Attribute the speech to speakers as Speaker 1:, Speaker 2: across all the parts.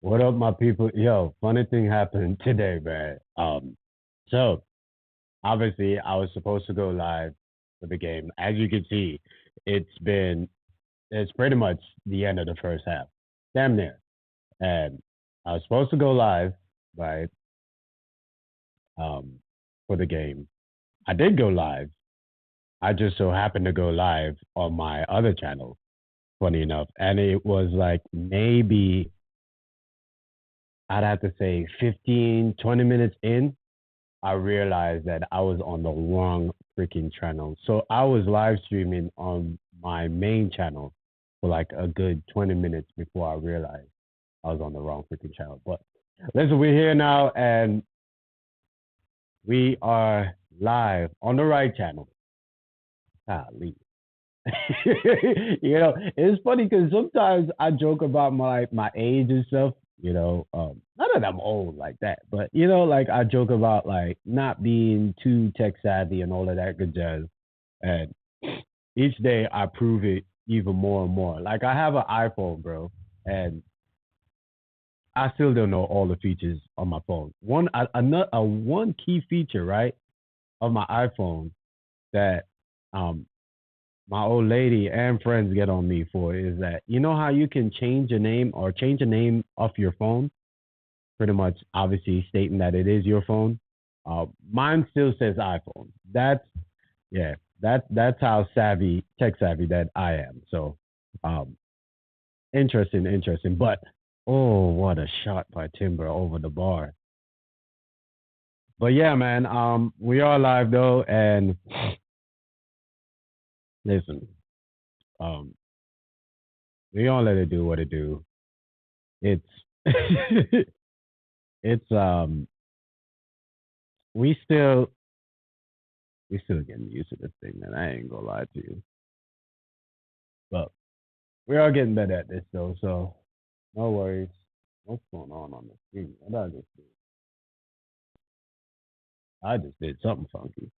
Speaker 1: What up, my people? Yo, funny thing happened today, man. So obviously I was supposed to go live for the game. As you can see, it's been it's pretty much the end of the first half, damn near. And I was supposed to go live, right? Um, for the game. I did go live. I just so happened to go live on my other channel, funny enough, and it was like maybe I'd have to say 15, 20 minutes in I realized that I was on the wrong freaking channel. So I was live streaming on my main channel for like a good 20 minutes before I realized I was on the wrong freaking channel. But listen, we're here now and we are live on the right channel. Golly. It's funny because sometimes I joke about my age and stuff. Not that I'm old like that, but like I joke about like not being too tech savvy and all of that good jazz. And each day I prove it even more and more. Like I have an iPhone, bro, and I still don't know all the features on my phone. One key feature, right, of my iPhone that um my old lady and friends get on me for is that how you can change a name or change a name off your phone, pretty much obviously stating that it is your phone. Mine still says iPhone. Yeah, that's how tech savvy that I am. So, um, interesting. But oh, what a shot by Timber over the bar. But yeah, man, we are live though, and listen, um, we gonna let it do what it do. It's it's we still getting used to this thing, man. I ain't gonna lie to you, but we are getting better at this though. So no worries. What's going on the screen? What did I just do? I just did something funky.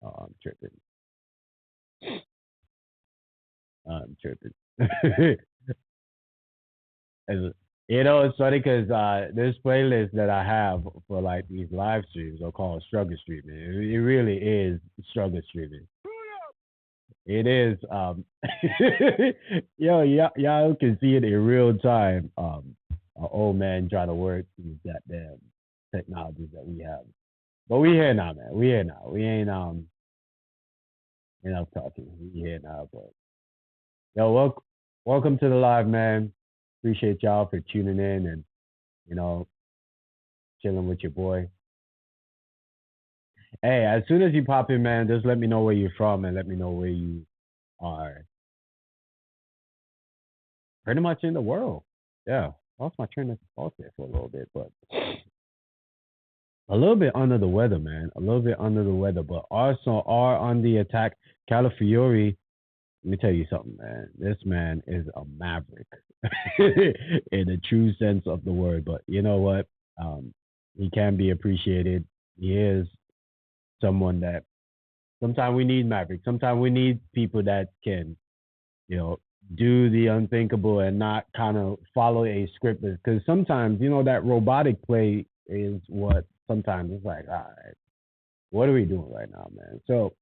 Speaker 1: Oh, I'm tripping. I'm tripping. It's funny because this playlist that I have for like these live streams are called struggle streaming. It really is struggle streaming. It is. Y'all can see it in real time. An old man trying to work these goddamn technologies that we have. But we here now, man. We here now. We ain't enough talking. We here now, but yo, welcome to the live, man. Appreciate y'all for tuning in and you know chilling with your boy. Hey, as soon as you pop in, man, just let me know where you're from and let me know where you are pretty much in the world. Yeah. Lost my train of thought there for a little bit, but a little bit under the weather, man. A little bit under the weather, but Arsenal are on the attack. Calafiori, let me tell you something, man. This man is a maverick in the true sense of the word. But you know what? He can be appreciated. He is someone that sometimes we need mavericks. Sometimes we need people that can, you know, do the unthinkable and not kind of follow a script. Because sometimes, that robotic play is what sometimes it's like, all right, what are we doing right now, man? So,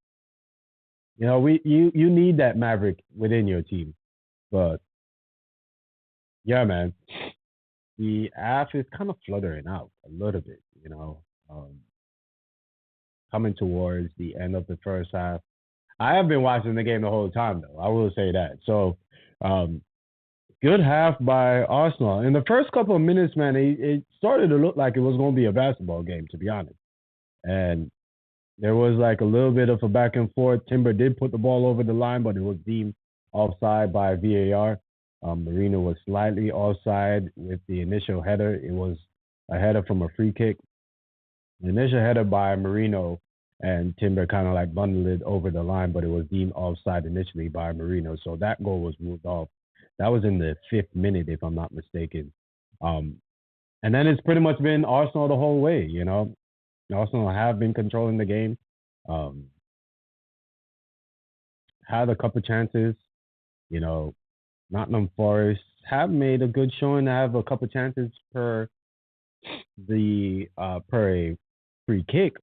Speaker 1: you need that maverick within your team. But yeah, man, the app is kind of fluttering out a little bit, coming towards the end of the first half. I have been watching the game the whole time, though. I will say that. So, um, good half by Arsenal. In the first couple of minutes, man, it started to look like it was going to be a basketball game, to be honest. And there was like a little bit of a back and forth. Timber did put the ball over the line, but it was deemed offside by VAR. Marino was slightly offside with the initial header. It was a header from a free kick. The initial header by Marino and Timber kind of like bundled it over the line, but it was deemed offside initially by Marino. So that goal was moved off. That was in the 5th minute, if I'm not mistaken. Um, and then it's pretty much been Arsenal the whole way, Arsenal have been controlling the game. Um, had a couple chances, You know, Nottingham Forest have made a good showing. I have a couple chances per a free kick,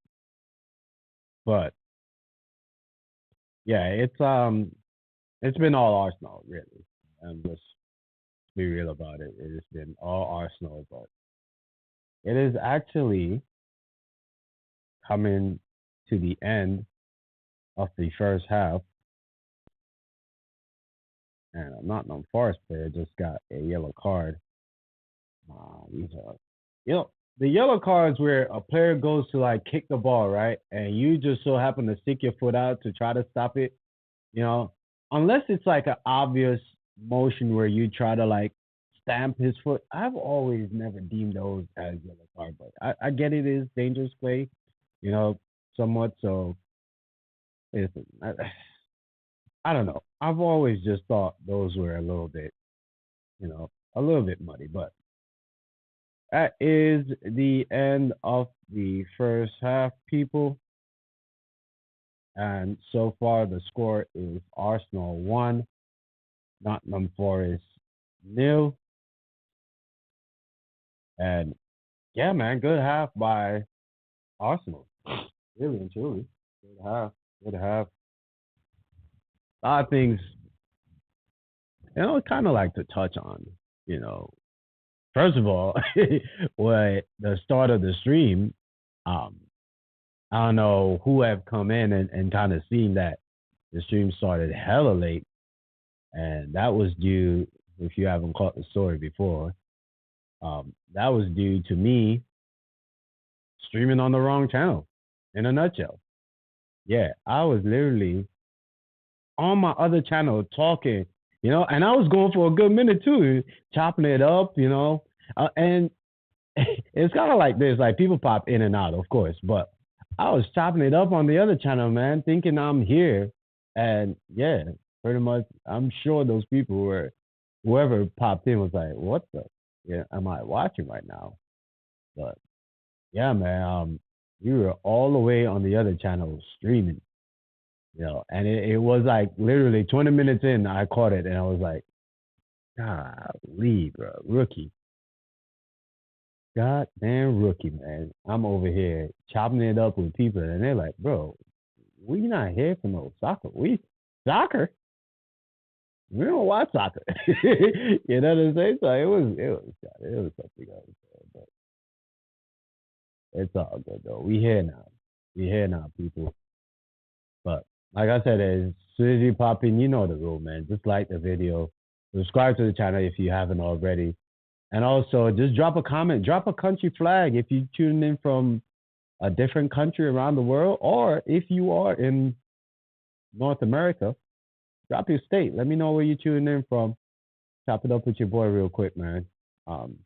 Speaker 1: but yeah, it's been all Arsenal really, and let's be real about it. It has been all Arsenal, but it is actually coming to the end of the first half, and a Nottingham Forest player just got a yellow card. These are, you know, the yellow cards where a player goes to like kick the ball, right, and you just so happen to stick your foot out to try to stop it. You know, unless it's like an obvious motion where you try to like stamp his foot. I've always never deemed those as yellow card, but I get it is dangerous play, you know, somewhat. So listen, I don't know. I've always just thought those were a little bit, a little bit muddy, but that is the end of the first half, people. And so far, the score is Arsenal 1, Nottingham Forest nil. And yeah, man, good half by Arsenal. Really and truly. Good half. Good half. A lot of things, kind of like to touch on, you know. First of all, what the start of the stream, um, I don't know who have come in and kind of seen that the stream started hella late. And that was due, if you haven't caught the story before, that was due to me streaming on the wrong channel in a nutshell. Yeah, I was literally on my other channel talking, and I was going for a good minute too, chopping it up, and it's kind of like this, like people pop in and out, of course, but I was chopping it up on the other channel, man, thinking I'm here, and yeah, pretty much, I'm sure those people were, whoever popped in was like, what the, yeah, am I watching right now? But yeah, man, we were all the way on the other channel streaming, and it was like literally 20 minutes in, I caught it, and I was like, golly, bro, rookie. Goddamn rookie, man. I'm over here chopping it up with people, and they're like, bro, we not here for no soccer. Soccer? We don't watch soccer. You know what I'm saying? So it was something else, but it's all good though. We here now. We here now, people. But like I said, as soon as you pop in, you know the rule, man. Just like the video, subscribe to the channel if you haven't already, and also just drop a comment, drop a country flag if you tune in from a different country around the world, or if you are in North America, drop your state. Let me know where you're tuning in from. Chop it up with your boy real quick, man. Um,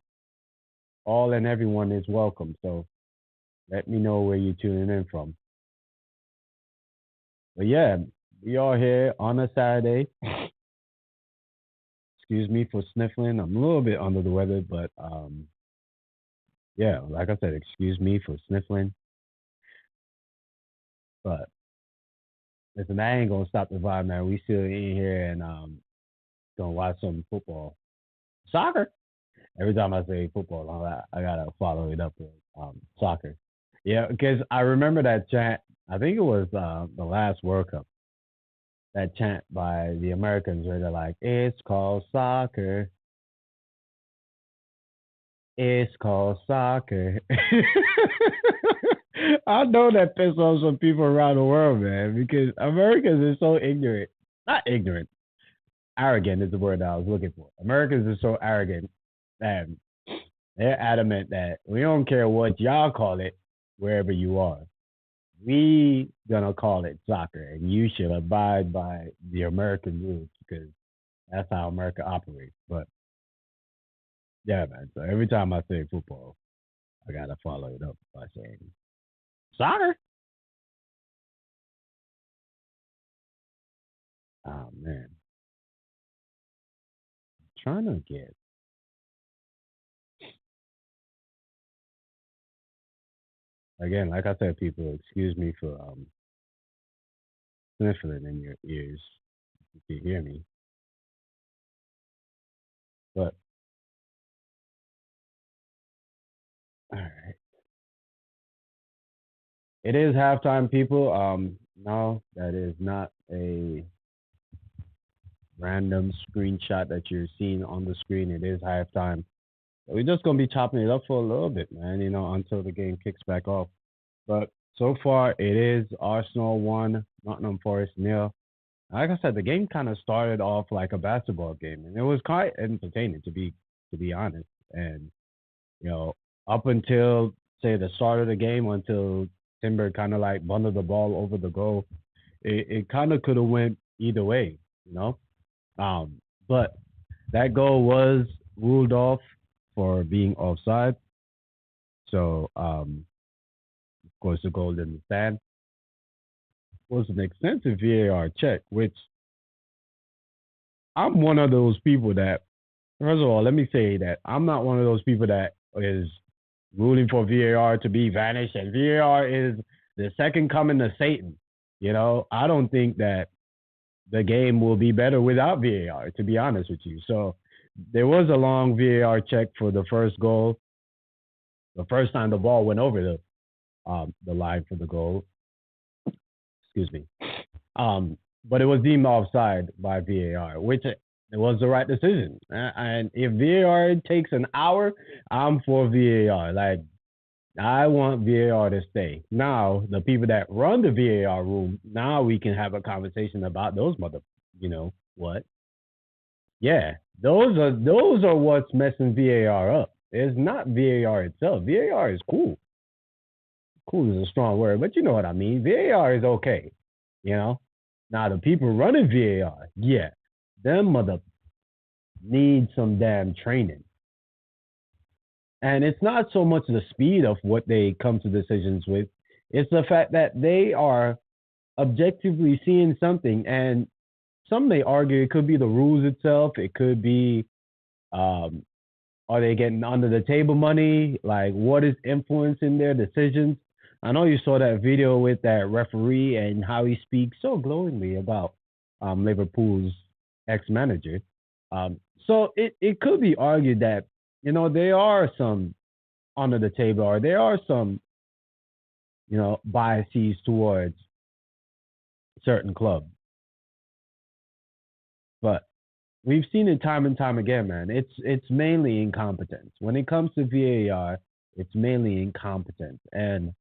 Speaker 1: all and everyone is welcome. So let me know where you're tuning in from. But yeah, we are here on a Saturday. Excuse me for sniffling. I'm a little bit under the weather, but yeah, like I said, excuse me for sniffling. But listen, that ain't gonna stop the vibe, man. We still in here and gonna watch some football, soccer. Every time I say football, I gotta follow it up with soccer. Yeah, because I remember that chant. I think it was the last World Cup. That chant by the Americans where they're like, "It's called soccer. It's called soccer." I know that pisses off some people around the world, man, because Americans are so ignorant. Not ignorant. Arrogant is the word that I was looking for. Americans are so arrogant that they're adamant that we don't care what y'all call it wherever you are. We gonna call it soccer, and you should abide by the American rules because that's how America operates. But yeah, man. So every time I say football, I gotta follow it up by saying soccer. Oh man, I'm trying to get again. Like I said, people, excuse me for sniffling in your ears if you hear me. It is halftime, people. No, that is not a random screenshot that you're seeing on the screen. It is halftime. We're just gonna be chopping it up for a little bit, man. Until the game kicks back off. But so far, it is Arsenal 1, Nottingham Forest nil. Like I said, the game kind of started off like a basketball game, and it was quite entertaining to be honest. And you know, up until say the start of the game, until Timber kind of like bundled the ball over the goal, it kind of could have went either way, you know. But that goal was ruled off for being offside. So, of course, the goal didn't stand. Was an extensive VAR check, which I'm one of those people that, first of all, let me say that I'm not one of those people that is rooting for VAR to be vanished, and VAR is the second coming of Satan. I don't think that the game will be better without VAR, to be honest with you. So there was a long VAR check for the first goal. The first time the ball went over the line for the goal. Excuse me. But it was deemed offside by VAR, which it was the right decision. And if VAR takes an hour, I'm for VAR. Like, I want VAR to stay. Now, the people that run the VAR room, now we can have a conversation about those what? Yeah, those are what's messing VAR up. It's not VAR itself. VAR is cool. Cool is a strong word, but you know what I mean. VAR is okay. You know. Now the people running VAR, yeah, them mother need some damn training. And it's not so much the speed of what they come to decisions with, it's the fact that they are objectively seeing something. And some may argue it could be the rules itself, it could be um, are they getting under the table money? Like, what is influencing their decisions? I know you saw that video with that referee and how he speaks so glowingly about Liverpool's ex manager. So it could be argued that, there are some under the table, or there are some, biases towards certain clubs. But we've seen it time and time again, man. It's mainly incompetence. When it comes to VAR, it's mainly incompetence. And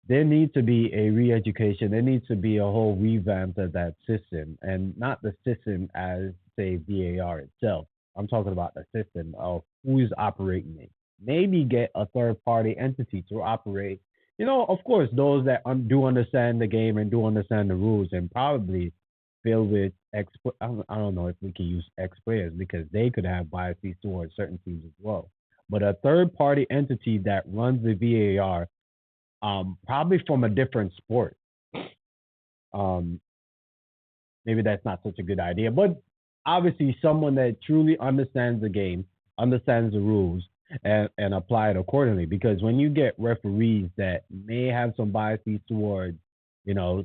Speaker 1: there needs to be a re-education. There needs to be a whole revamp of that system, and not the system as say VAR itself. I'm talking about the system of who is operating it. Maybe get a third-party entity to operate. Of course, those that do understand the game and do understand the rules, and probably filled with ex. I don't know if we can use ex players because they could have biases towards certain teams as well. But a third-party entity that runs the VAR, probably from a different sport. Um, Maybe that's not such a good idea, but obviously someone that truly understands the game, understands the rules, and apply it accordingly. Because when you get referees that may have some biases towards,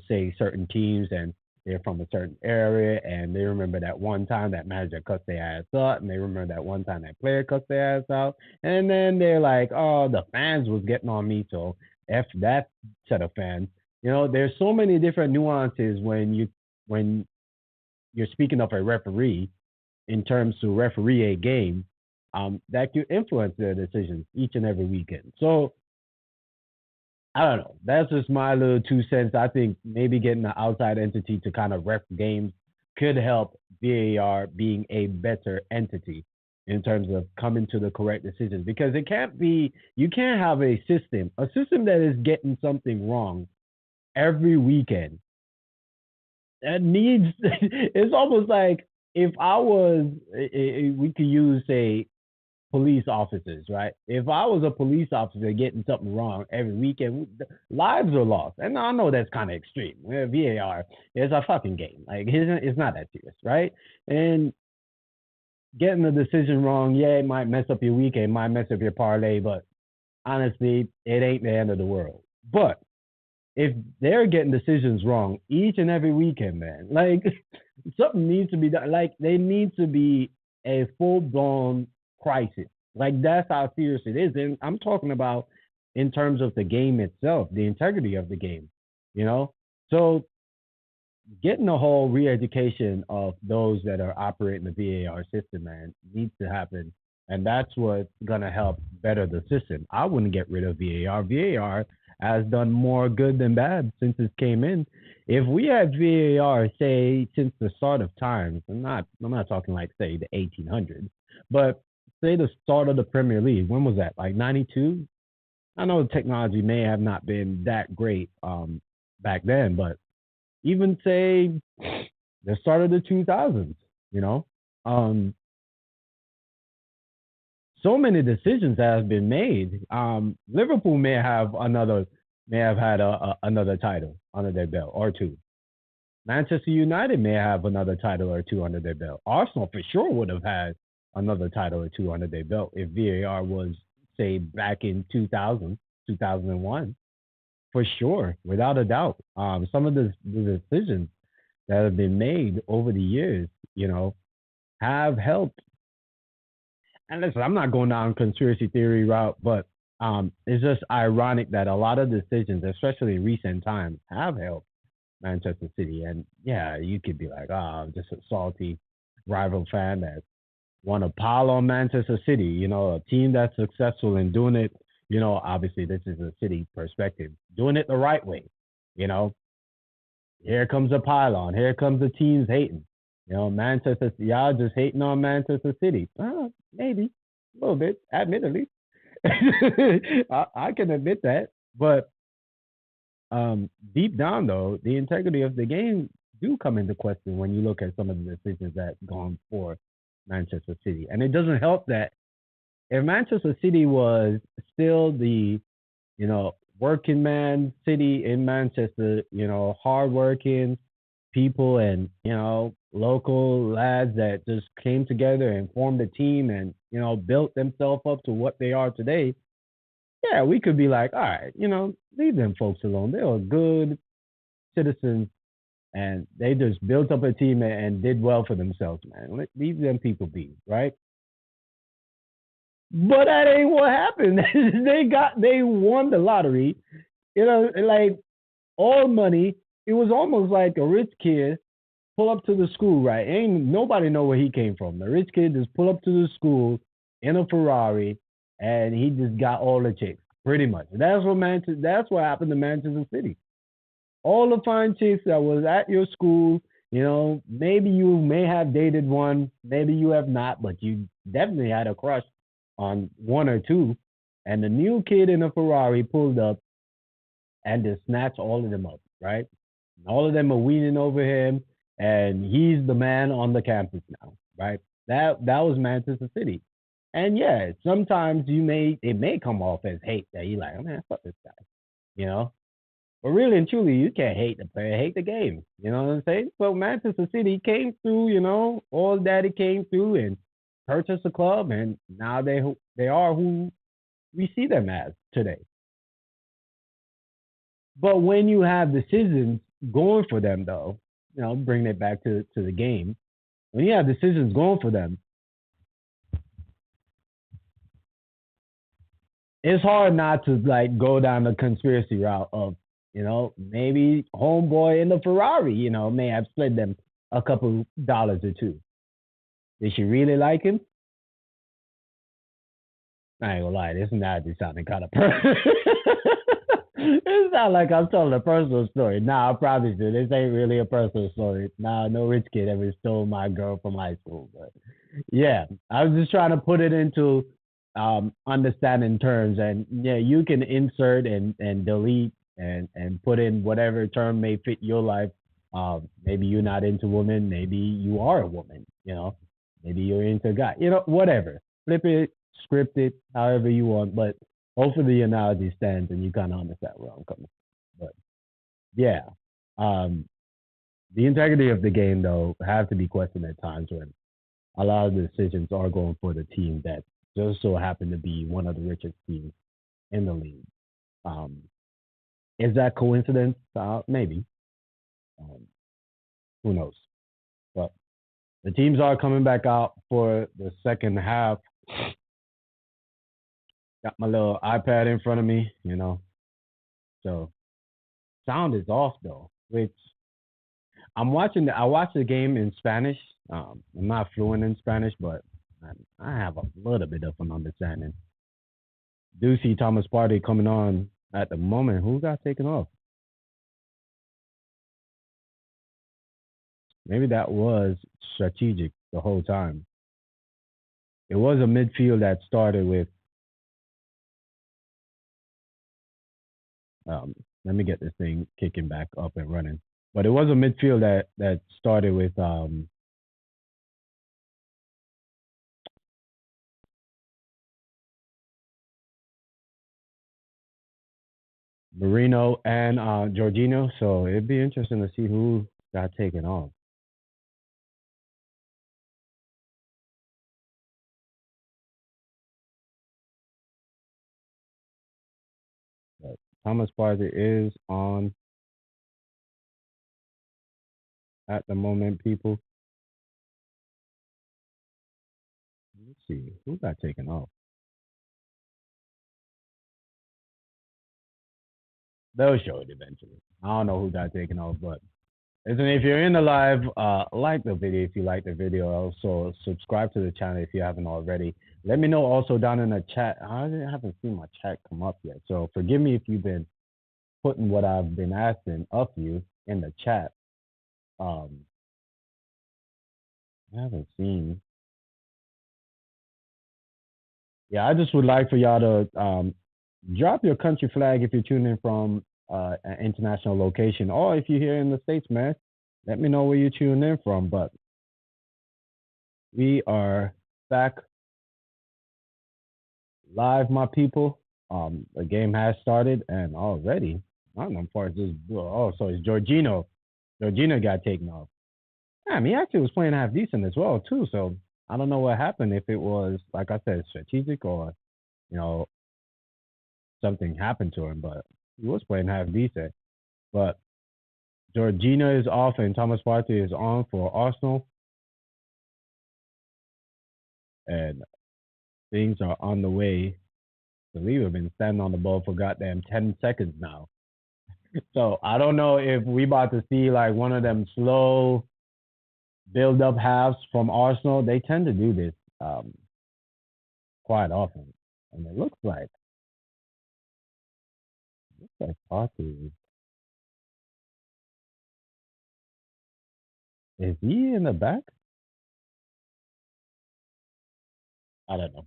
Speaker 1: say certain teams, and they're from a certain area, and they remember that one time that manager cussed their ass up, and they remember that one time that player cussed their ass out, and then they're like, oh, the fans was getting on me, so F that set of fans. There's so many different nuances when you're speaking of a referee in terms to referee a game, that could influence their decisions each and every weekend. So I don't know. That's just my little 2 cents. I think maybe getting an outside entity to kind of ref games could help VAR being a better entity in terms of coming to the correct decisions, because you can't have a system that is getting something wrong every weekend. That needs, it's almost like if I was, we could use, say, police officers, right? If I was a police officer getting something wrong every weekend, lives are lost. And I know that's kind of extreme. VAR is a fucking game. Like, it's not that serious, right? And getting the decision wrong, yeah, it might mess up your weekend, might mess up your parlay, but honestly, it ain't the end of the world. But if they're getting decisions wrong each and every weekend, man, like something needs to be done. Like, they need to be a full blown crisis. Like, that's how serious it is. And I'm talking about in terms of the game itself, the integrity of the game, you know? So getting a whole re-education of those that are operating the VAR system, man, needs to happen, and that's what's gonna help better the system. I wouldn't get rid of VAR. VAR has done more good than bad since it came in. If we had VAR, say since the start of times, I'm not talking like say the 1800s, but say the start of the Premier League. When was that? Like 92? I know the technology may have not been that great back then, but even say the start of the 2000s, you know, um, so many decisions that have been made. Liverpool may have had another title under their belt or two. Manchester United may have another title or two under their belt. Arsenal for sure would have had another title or two under their belt if VAR was say back in 2000, 2001, for sure, without a doubt. Some of the decisions that have been made over the years, have helped. And listen, I'm not going down conspiracy theory route, but it's just ironic that a lot of decisions, especially in recent times, have helped Manchester City. And yeah, you could be like, I'm just a salty rival fan that want to pile on Manchester City, a team that's successful in doing it. Obviously, this is a City perspective, doing it the right way. You know, Here comes a pylon. Here comes the teams hating. Manchester, y'all just hating on Manchester City. Maybe a little bit, admittedly. I can admit that. But deep down, though, the integrity of the game do come into question when you look at some of the decisions that gone for Manchester City. And it doesn't help that if Manchester City was still the, working man city in Manchester, hardworking people and, local lads that just came together and formed a team and, built themselves up to what they are today, yeah, we could be like, all right, leave them folks alone. They are good citizens and they just built up a team and did well for themselves, man. Leave them people be, right? But that ain't what happened. They won the lottery, like all money. It was almost like a rich kid pull up to the school, right? Ain't nobody know where he came from. The rich kid just pull up to the school in a Ferrari, and he just got all the chicks, pretty much. That's what happened to Manchester City. All the fine chicks that was at your school, maybe you may have dated one, maybe you have not, but you definitely had a crush on one or two. And the new kid in a Ferrari pulled up and just snatched all of them up, right? All of them are weaning over him, and he's the man on the campus now, right? That was Manchester City. And yeah, sometimes it may come off as hate that you like, oh man, fuck this guy, you know. But really and truly, you can't hate the player, hate the game. You know what I'm saying? So Manchester City came through, all daddy came through and purchased the club, and now they are who we see them as today. But when you have decisions going for them, though, bringing it back to the game, when you have decisions going for them, it's hard not to like go down the conspiracy route of, maybe homeboy in the Ferrari, may have slid them a couple dollars or two. Did she really like him? I ain't gonna lie, this analogy sounding kind of it's not like I'm telling a personal story. Nah, I promise you, this ain't really a personal story. Nah, no rich kid ever stole my girl from high school. But yeah, I was just trying to put it into understanding terms. And yeah, you can insert and delete and put in whatever term may fit your life. Maybe you're not into women. Maybe you are a woman. Maybe you're into a guy. Whatever. Flip it, script it, however you want. But hopefully the analogy stands and you kind of understand where I'm coming from. But yeah, um, the integrity of the game though have to be questioned at times when a lot of the decisions are going for the team that just so happen to be one of the richest teams in the league. Um, is that coincidence? Maybe. Um, who knows? But the teams are coming back out for the second half Got my little iPad in front of me, So sound is off though, which I watched the game in Spanish. I'm not fluent in Spanish, but I have a little bit of an understanding. Do see Thomas Partey coming on at the moment. Who got taken off? Maybe that was strategic the whole time. It was a midfield that started with. Um, Let me get this thing kicking back up and running. But it was a midfield that started with Marino and Jorginho. So it'd be interesting to see who got taken off. But Thomas Partey is on at the moment, people. Let's see who got taken off. They'll show it eventually. I don't know who got taken off, but listen, if you're in the live, like the video if you like the video. Also, subscribe to the channel if you haven't already. Let me know also down in the chat. I haven't seen my chat come up yet, so forgive me if you've been putting what I've been asking of you in the chat. Um, I haven't seen. Yeah, I just would like for y'all to drop your country flag if you're tuning in from an international location, or if you're here in the States, man, let me know where you're tuning in from. But we are back live, my people. The game has started, and already, Nottingham Forest just so it's Jorginho. Jorginho got taken off. Damn, he actually was playing half decent as well too. So I don't know what happened, if it was, like I said, strategic, or you know something happened to him, but he was playing half decent. But Jorginho is off and Thomas Partey is on for Arsenal, and things are on the way. I believe we've been standing on the ball for goddamn 10 seconds now. So I don't know if we about to see like one of them slow build up halves from Arsenal. They tend to do this quite often, and it looks like Partey is he in the back? I don't know.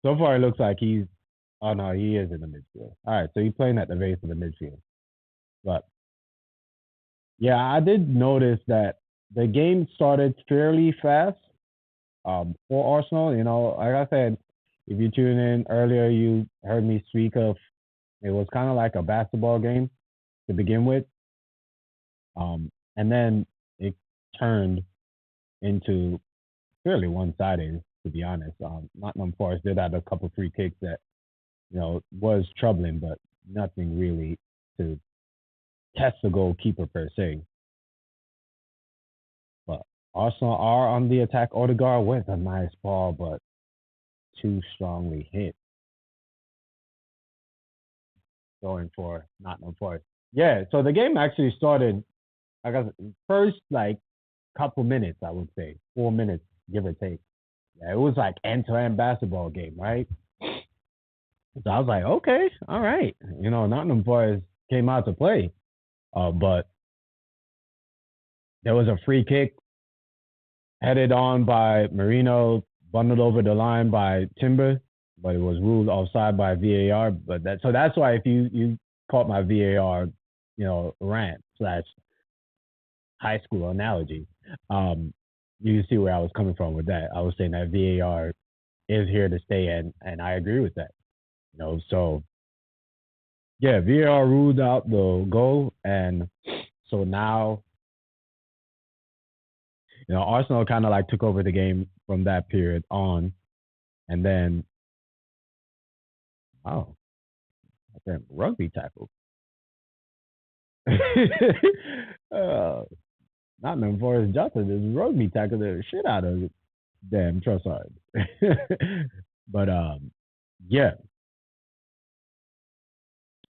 Speaker 1: So far, it looks like he's. Oh no, he is in the midfield. All right, so he's playing at the base of the midfield. But yeah, I did notice that the game started fairly fast for Arsenal. Like I said, if you tune in earlier, you heard me speak of it was kind of like a basketball game to begin with, and then it turned into fairly one-sided. To be honest, Nottingham Forest did have a couple free kicks that was troubling, but nothing really to test the goalkeeper per se. But Arsenal are on the attack. Odegaard with a nice ball, but too strongly hit. Going for Nottingham Forest. Yeah, so the game actually started, I guess, first like couple minutes, I would say 4 minutes, give or take. Yeah, it was like end-to-end basketball game, right? So I was like, okay, all right. Nottingham Forest came out to play, but there was a free kick headed on by Marino, bundled over the line by Timber, but it was ruled offside by VAR. But that's why if you caught my VAR, rant slash high school analogy, you see where I was coming from with that. I was saying that VAR is here to stay, and I agree with that. So yeah, VAR ruled out the goal, and so now Arsenal kind of like took over the game from that period on, and then oh, damn, rugby tackle. uh, Nottingham Forest Johnson just rugby tackled the shit out of damn Trossard. But yeah,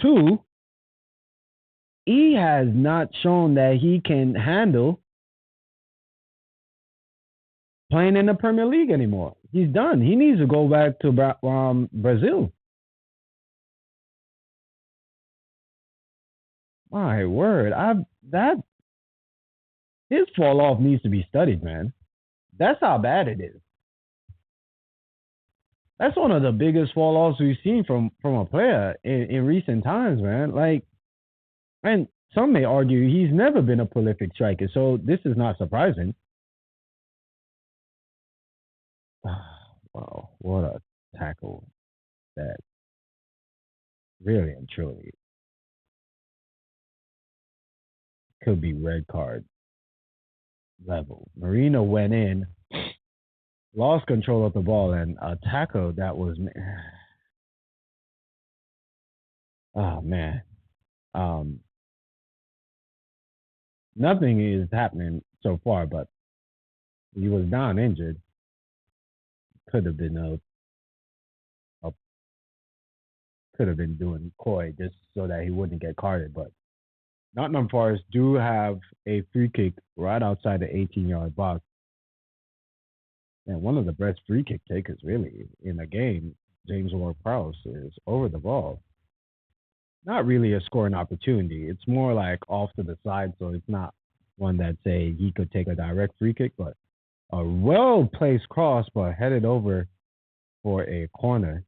Speaker 1: Two, he has not shown that he can handle playing in the Premier League anymore. He's done. He needs to go back to Brazil. My word, I that his fall off needs to be studied, man. That's how bad it is. That's one of the biggest fall offs we've seen from a player in recent times, man. Like, and some may argue he's never been a prolific striker, so this is not surprising. Wow, what a tackle that really and truly could be red card level. Marino went in, lost control of the ball, and a tackle that was, oh man, um, nothing is happening so far, but he was down injured. Could have been a could have been doing coy just so that he wouldn't get carded, but Nottingham Forest do have a free kick right outside the 18-yard box. And one of the best free kick takers, really, in the game, James Ward-Prowse, is over the ball. Not really a scoring opportunity. It's more like off to the side, so it's not one that, say, he could take a direct free kick, but a well-placed cross, but headed over for a corner.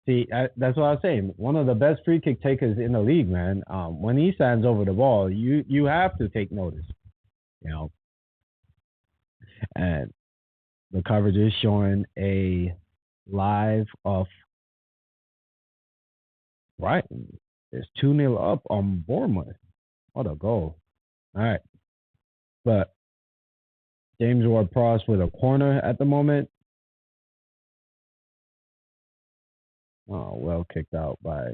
Speaker 1: See, that's what I was saying. One of the best free kick takers in the league, man. When he stands over the ball, you have to take notice, you know. And the coverage is showing a live of Brighton. It's 2-0 up on Bournemouth. What a goal. All right. But James Ward-Prowse with a corner at the moment. Oh, well kicked out by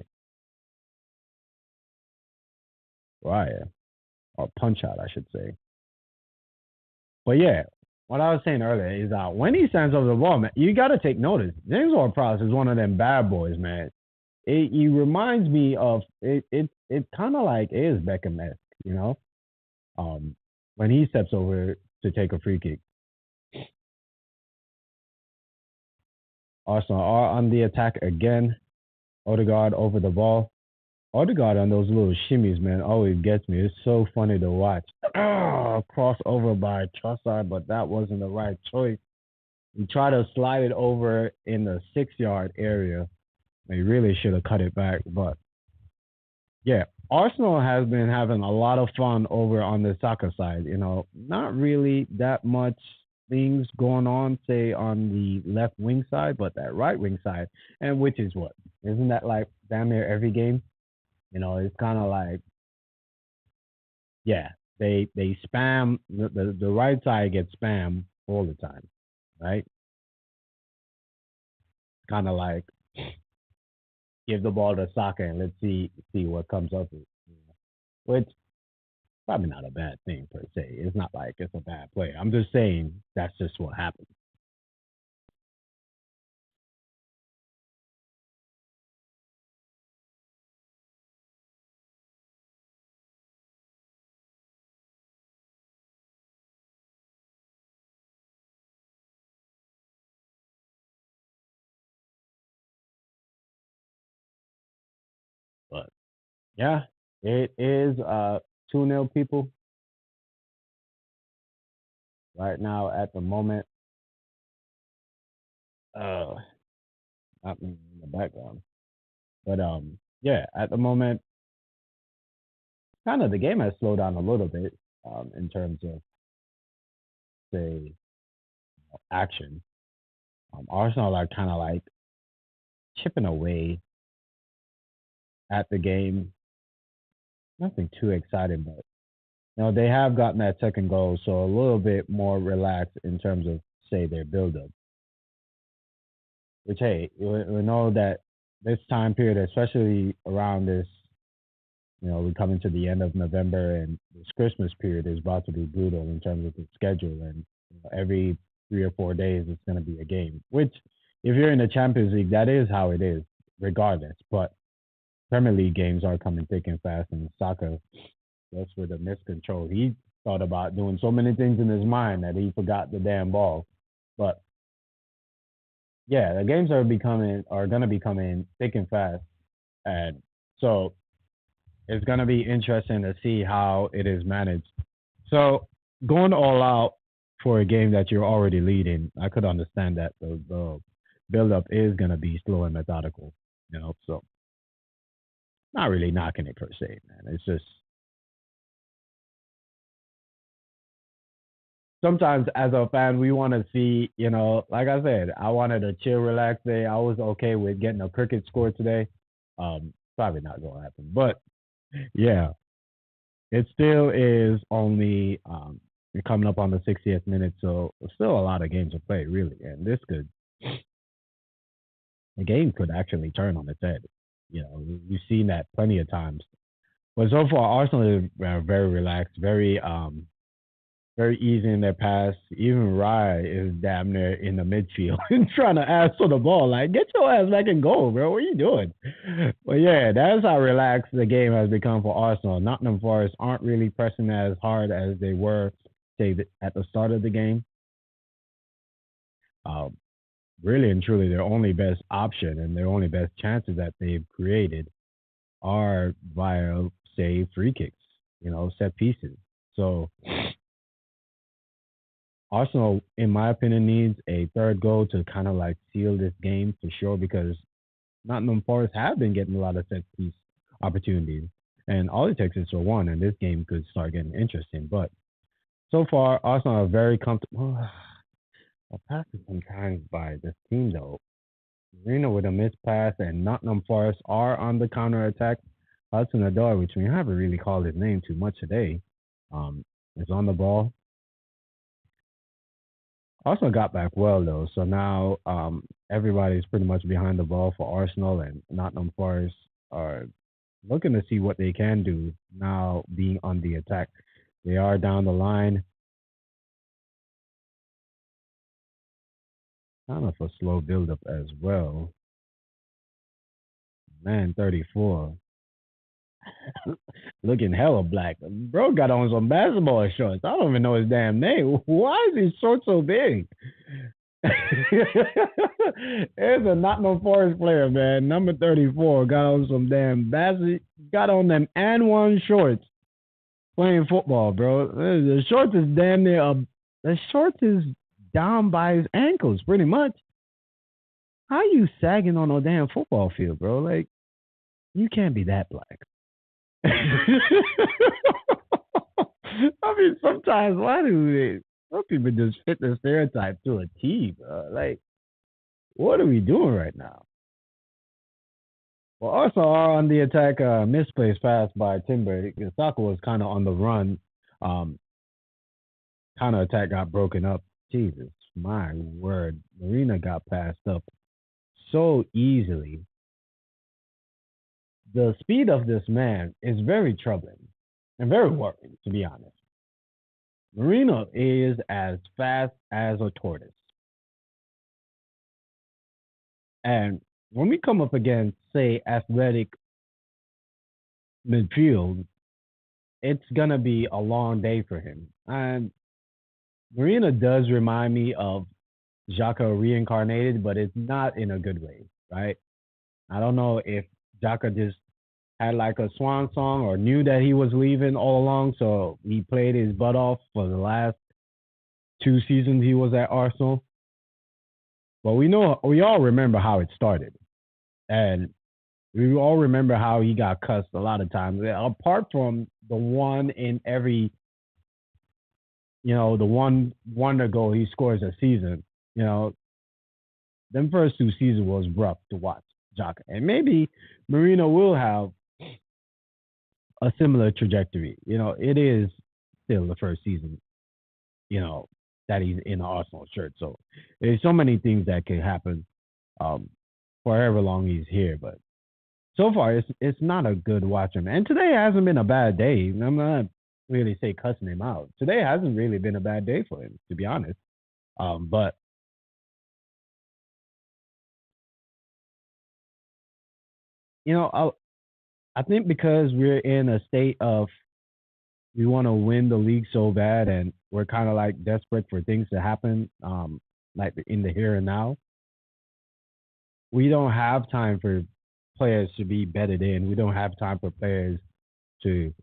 Speaker 1: Raya. Or punch out, I should say. But yeah, what I was saying earlier is that when he stands over the ball, man, you got to take notice. James Ward-Prowse is one of them bad boys, man. He reminds me of it. It kind of like is Beckham-esque, you know, when he steps over to take a free kick. Arsenal are on the attack again. Odegaard over the ball. Odegaard on those little shimmies, man, always gets me. It's so funny to watch. Crossover by Trossard, but that wasn't the right choice. He tried to slide it over in the 6-yard area. They really should have cut it back. But yeah, Arsenal has been having a lot of fun over on the soccer side. You know, not really that much things going on, say, on the left wing side, but that right wing side, and which is what? Isn't that like damn near every game? You know, it's kind of like, yeah, they spam the right side gets spam all the time, right? Kind of like give the ball to soccer and let's see what comes up with, you know? Which probably not a bad thing per se. It's not like it's a bad play. I'm just saying that's just what happens. But yeah, it is 2-0 people right now at the moment. Uh, not in the background, but yeah, at the moment, kind of the game has slowed down a little bit in terms of say action. Arsenal are kind of like chipping away at the game. Nothing too exciting, but you know they have gotten that second goal, so a little bit more relaxed in terms of say their build up. Which hey, we know that this time period, especially around this, you know, we coming to the end of November and this Christmas period is about to be brutal in terms of the schedule, and you know, every 3 or 4 days it's going to be a game. Which, if you're in the Champions League, that is how it is, regardless. But Premier League games are coming thick and fast, and soccer, that's where the miscontrol. He thought about doing so many things in his mind that he forgot the damn ball. But yeah, the games are gonna be coming thick and fast, and so it's gonna be interesting to see how it is managed. So going all out for a game that you're already leading, I could understand that the build up is gonna be slow and methodical. So not really knocking it per se, man. It's just sometimes as a fan, we want to see, like I said, I wanted a chill, relaxed day. I was okay with getting a cricket score today. Probably not gonna happen, but yeah, it still is only coming up on the 60th minute, so still a lot of games to play, really, and the game could actually turn on its head. We've seen that plenty of times. But so far, Arsenal is very relaxed, very easy in their pass. Even Rye is damn near in the midfield trying to ask for the ball. Like, get your ass back and goal, bro. What are you doing? But yeah, that's how relaxed the game has become for Arsenal. Nottingham Forest aren't really pressing as hard as they were, say, at the start of the game. Uh, really and truly, their only best option and their only best chances that they've created are via, say, free kicks, set pieces. So Arsenal, in my opinion, needs a third goal to kind of like seal this game for sure because Nottingham Forest have been getting a lot of set piece opportunities. And all it takes is for one, and this game could start getting interesting. But so far, Arsenal are very comfortable. Well, passed sometimes by this team, though. Marino with a missed pass, and Nottingham Forest are on the counter attack. Hudson Odoi, which we haven't really called his name too much today, is on the ball. Arsenal got back well though, so now everybody's pretty much behind the ball for Arsenal, and Nottingham Forest are looking to see what they can do now, being on the attack. They are down the line, kind of a slow build up as well. Man, 34, looking hella black. Bro got on some basketball shorts. I don't even know his damn name. Why is his short so big? There's a Nottingham Forest player, man. Number 34 got on some damn got on them and one shorts playing football, bro. The shorts is damn near the shorts is down by his ankles, pretty much. How you sagging on a damn football field, bro? Like you can't be that black. I mean, sometimes why do some people just fit the stereotype to a T, bro? Like, what are we doing right now? Well, also are on the attack, misplaced pass by Timber. Saka was kind of on the run. Um, Counter attack got broken up. Jesus, my word. Marina got passed up so easily. The speed of this man is very troubling and very worrying, to be honest. Marino is as fast as a tortoise. And when we come up against, say, athletic midfield, it's going to be a long day for him. And Marina does remind me of Xhaka reincarnated, but it's not in a good way, right? I don't know if Xhaka just had like a swan song or knew that he was leaving all along, so he played his butt off for the last 2 seasons he was at Arsenal. But we all remember how it started, and we all remember how he got cussed a lot of times. Apart from the one in every, the one wonder goal he scores a season, them first 2 seasons was rough to watch Xhaka, and maybe Marino will have a similar trajectory. It is still the first season, that he's in the Arsenal shirt. So there's so many things that could happen for however long he's here. But so far, it's not a good watch him. And today hasn't been a bad day. I'm not really say cussing him out. Today hasn't really been a bad day for him, to be honest. But you know, I think because we're in a state of we want to win the league so bad, and we're kind of like desperate for things to happen, like in the here and now. We don't have time for players to be bedded in. We don't have time for players to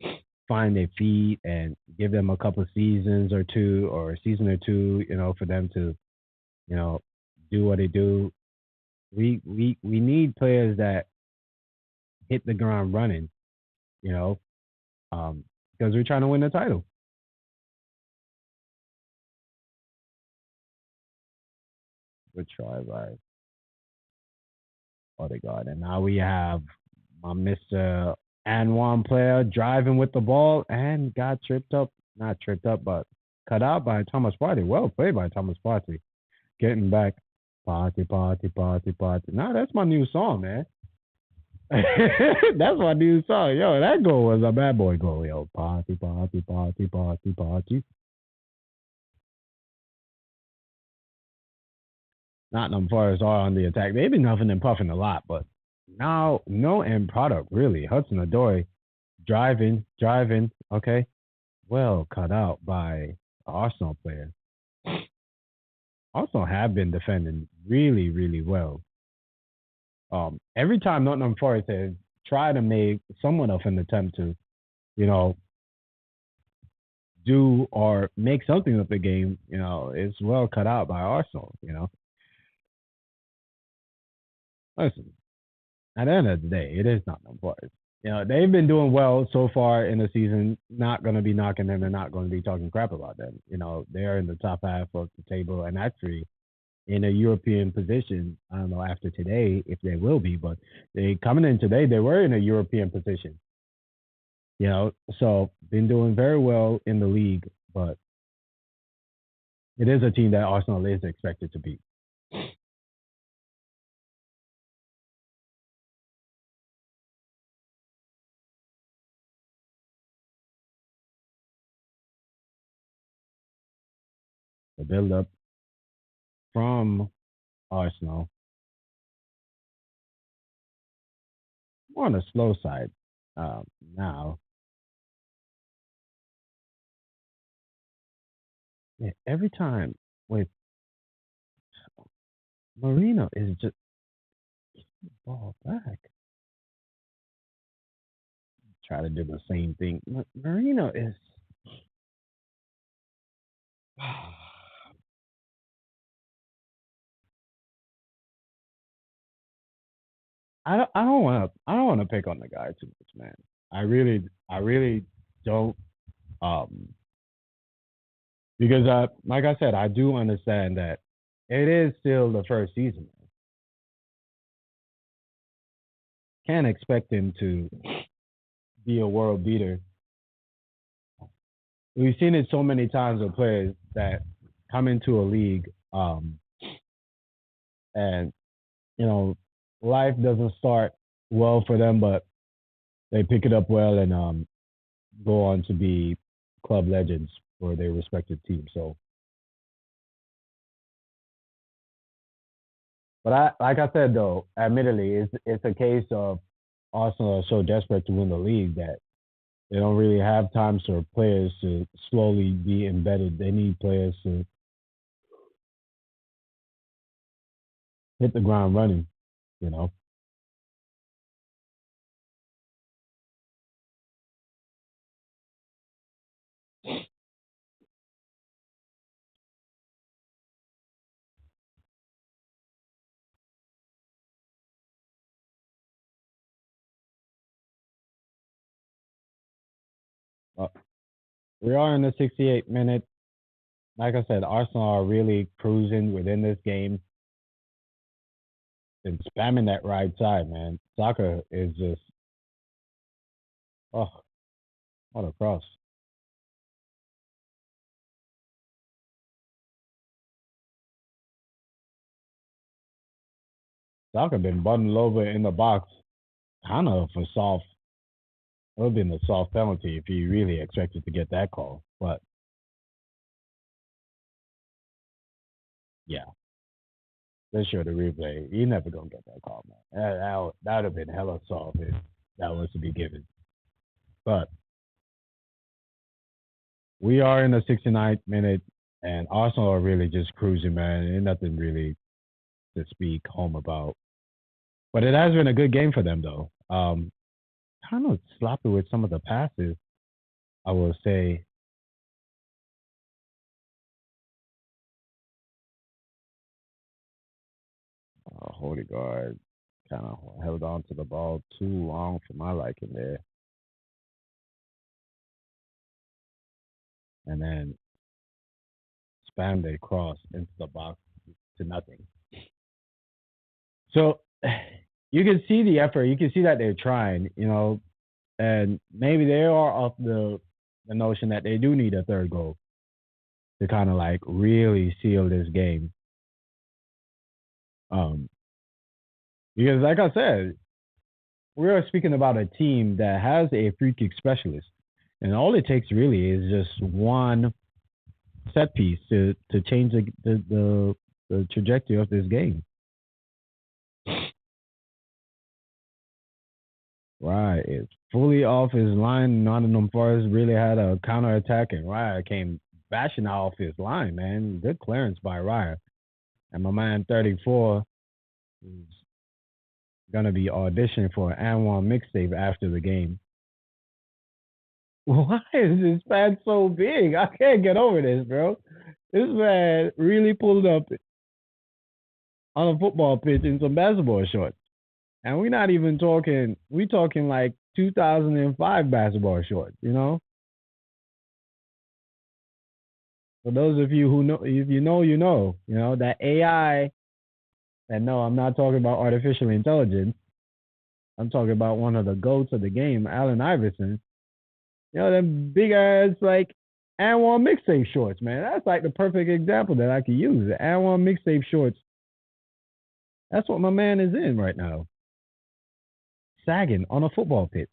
Speaker 1: find their feet and give them a couple of seasons or two, or a season or two, for them to, you know, do what they do. We need players that hit the ground running, you know, um, because we're trying to win the title. Good try by Odegaard, and now we have my Mister and one player driving with the ball and got tripped up, not tripped up, but cut out by Thomas Partey. Well played by Thomas Partey. Getting back, party, party, party, party. Nah, that's my new song, man. That's my new song. Yo, that goal was a bad boy goal. Yo, party, party, party, party, party. Nottingham Forest are on the attack. They've been huffing and puffing a lot, but now no end product really. Hudson Odoi driving, driving. Okay, well cut out by Arsenal player. Arsenal have been defending really, really well. Every time Nottingham Forest has tried to make somewhat of an attempt to, you know, do or make something of the game, it's well cut out by Arsenal. Listen, at the end of the day, it is Nottingham Forest. They've been doing well so far in the season. Not going to be knocking them and not going to be talking crap about them. They're in the top half of the table and actually in a European position. I don't know after today if they will be, but they coming in today, they were in a European position. So been doing very well in the league, but it is a team that Arsenal is expected to beat. The build up from Arsenal on the slow side. Now, yeah, every time with Marino is just ball back. Try to do the same thing. Marino is. I don't want to. I don't want to pick on the guy too much, man. I really don't. Um, because like I said, I do understand that it is still the first season. Can't expect him to be a world beater. We've seen it so many times with players that come into a league, and you know, life doesn't start well for them, but they pick it up well and go on to be club legends for their respective teams. So, but like I said though, admittedly, it's a case of Arsenal are so desperate to win the league that they don't really have time for players to slowly be embedded. They need players to hit the ground running. You know, uh, we are in the 68th minute. Like I said, Arsenal are really cruising within this game and spamming that right side, man. Soccer is just, oh, what a cross. Soccer been bundled over in the box, kind of for soft. It would have been a soft penalty if he really expected to get that call. But yeah, let's show the replay. He never gonna get that call, man. That would have been hella soft. that was to be given. But we are in the 69th minute, and Arsenal are really just cruising, man. Ain't nothing really to speak home about. But it has been a good game for them, though. Kind of sloppy with some of the passes, I will say. Holy guard kind of held on to the ball too long for my liking there, and then spammed a cross into the box to nothing. So you can see the effort. You can see that they're trying, and maybe they are off the notion that they do need a third goal to kind of like really seal this game. Um, because like I said, we are speaking about a team that has a free kick specialist, and all it takes really is just one set piece to change the trajectory of this game. Right, it's fully off his line. Nottingham Forest really had a counter attack, and Raya came bashing off his line. Man, good clearance by Raya, and my man 34 is gonna be auditioning for an Anwan mixtape after the game. Why is this fan so big? I can't get over this, bro. This man really pulled up on a football pitch in some basketball shorts. And we're not even talking, we talking like 2005 basketball shorts, you know? For those of you who know, if you know, that AI, and no, I'm not talking about artificial intelligence. I'm talking about one of the goats of the game, Allen Iverson. Them big ass, like, and one mixtape shorts, man. That's like the perfect example that I could use. The and one mixtape shorts. That's what my man is in right now. Sagging on a football pitch.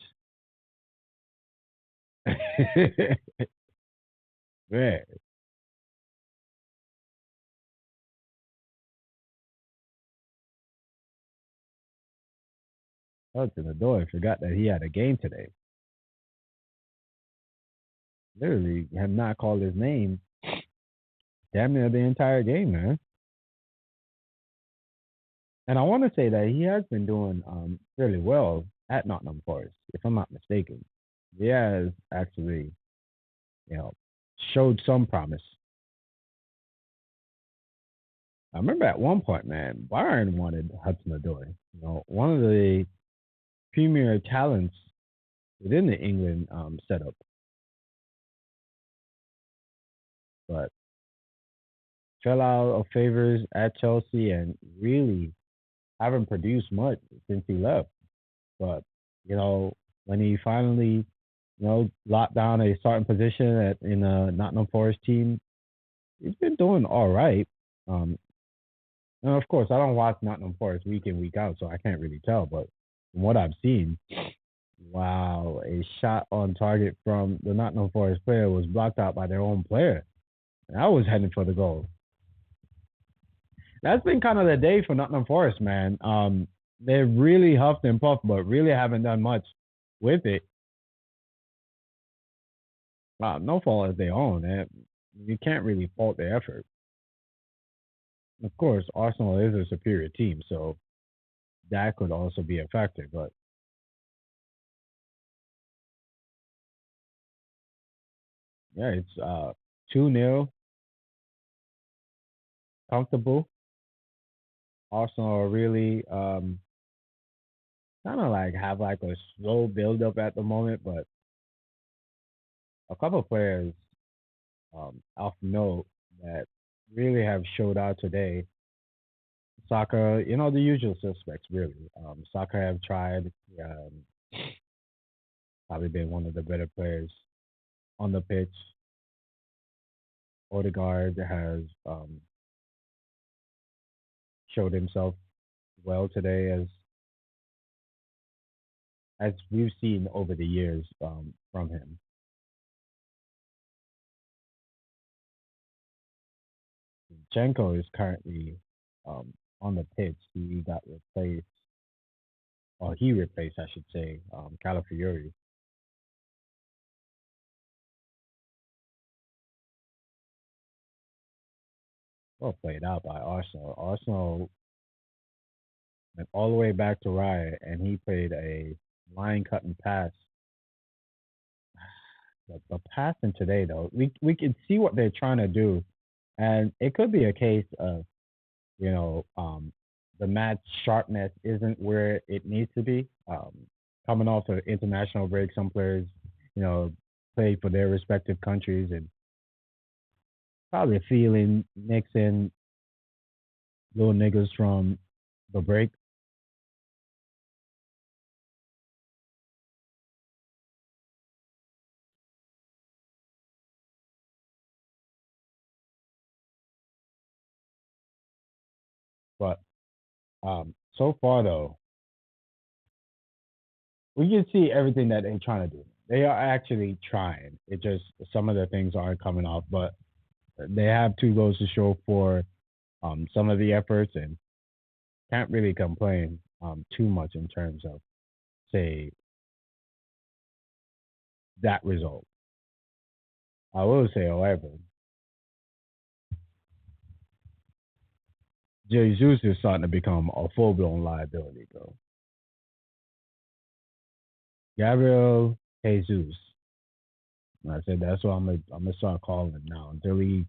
Speaker 1: Man, out to the door and forgot that he had a game today. Literally have not called his name damn near the entire game, man. And I want to say that he has been doing fairly well at Nottingham Forest, if I'm not mistaken. He has actually, you know, showed some promise. I remember at one point, man, Bayern wanted Hudson Odoi. One of the premier talents within the England setup, but fell out of favors at Chelsea and really haven't produced much since he left. But when he finally, locked down a starting position in a Nottingham Forest team, he's been doing all right. Um, and of course, I don't watch Nottingham Forest week in week out, so I can't really tell. But from what I've seen, wow, a shot on target from the Nottingham Forest player was blocked out by their own player. And I was heading for the goal. That's been kind of the day for Nottingham Forest, man. They really huffed and puffed, but really haven't done much with it. No fault of their own. You can't really fault their effort. Of course, Arsenal is a superior team, so that could also be a factor. But yeah, it's 2-0, comfortable. Arsenal are really kind of like have like a slow build up at the moment, but a couple of players off note that really have showed out today. Soccer, the usual suspects really. Soccer have tried, probably been one of the better players on the pitch. Odegaard has showed himself well today, as we've seen over the years from him. Chenko is currently on the pitch. He got replaced or he replaced, I should say, Calafiori. Well played out by Arsenal. Arsenal went all the way back to Raya, and he played a line cutting pass. The passing today, though, we can see what they're trying to do, and it could be a case of you know the match sharpness isn't where it needs to be. Coming off an international break, some players, you know, play for their respective countries and probably feeling mixing little niggas from the break. But so far though, we can see everything that they're trying to do. They are actually trying. It just some of the things aren't coming off, but they have two goals to show for some of the efforts and can't really complain too much in terms of say that result. I will say, however, Jesus is starting to become a full blown liability, bro. Gabriel Jesus. And I said that's what I'm gonna start calling him now until he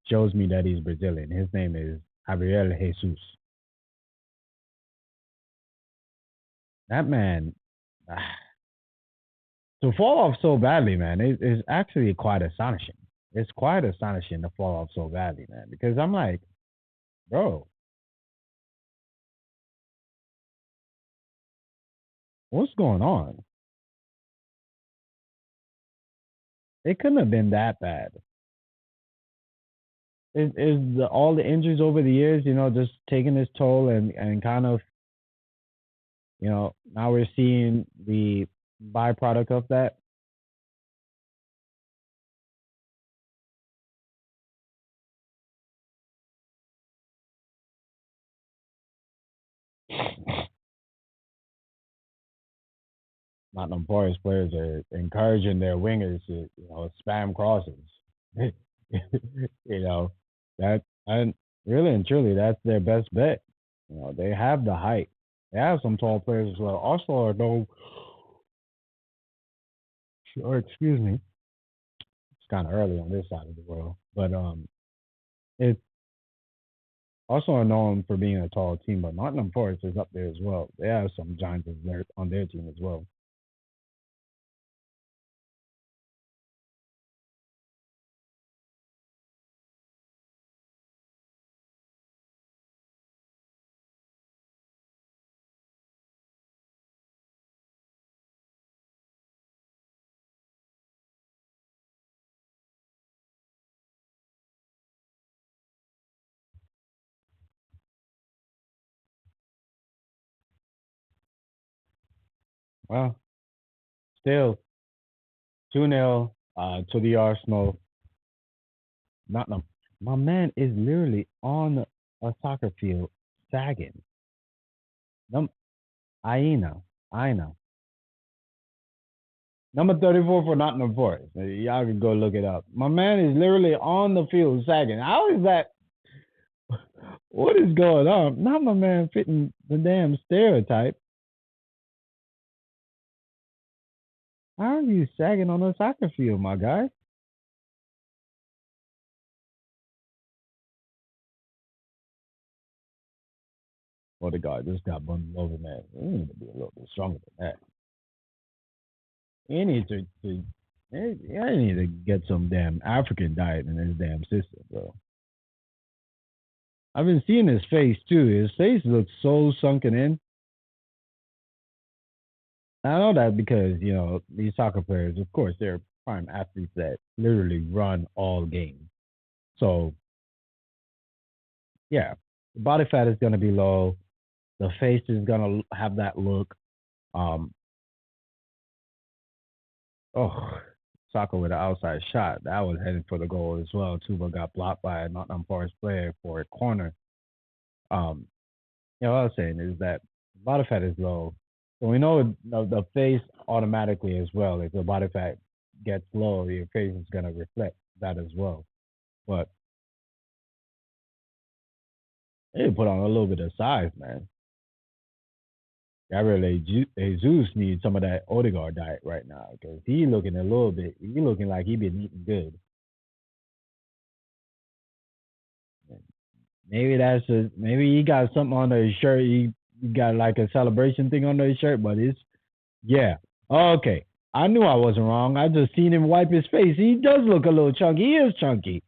Speaker 1: shows me that he's Brazilian. His name is Gabriel Jesus. That man to fall off so badly, man, is actually quite astonishing. It's quite astonishing to fall off so badly, man. Because I'm like, bro, what's going on? It couldn't have been that bad. All the injuries over the years, just taking its toll and kind of, now we're seeing the byproduct of that. Nottingham Forest players are encouraging their wingers to, spam crosses. you know, that and really and truly, that's their best bet. They have the height. They have some tall players as well. Also, though, or excuse me, it's kind of early on this side of the world, but it's also known for being a tall team. But Nottingham Forest is up there as well. They have some giants on their team as well. Well, still 2-0 to the Arsenal. Nottingham. My man is literally on a soccer field sagging. Num Aina. Aina. Number 34 for Nottingham Forest. Y'all can go look it up. My man is literally on the field sagging. How is that? What is going on? Not my man fitting the damn stereotype. How are you sagging on a soccer field, my guy? Well, the guy just got bundled over, man. We need to be a little bit stronger than that. He needs I need to get some damn African diet in his damn system, bro. I've been seeing his face too. His face looks so sunken in. I know that because these soccer players, of course, they're prime athletes that literally run all games. So yeah, the body fat is gonna be low. The face is gonna have that look. Um, oh, Saka with an outside shot that was headed for the goal as well too, but got blocked by a Nottingham Forest player for a corner. Um, what I was saying is that body fat is low. So we know the face automatically as well. If the body fat gets low, your face is gonna reflect that as well. But they put on a little bit of size, man. Gabriel Jesus needs some of that Odegaard diet right now because he looking a little bit. He looking like he been eating good. Maybe maybe he got something under his shirt. He got like a celebration thing under his shirt, but it's yeah. Okay. I knew I wasn't wrong. I just seen him wipe his face. He does look a little chunky. He is chunky.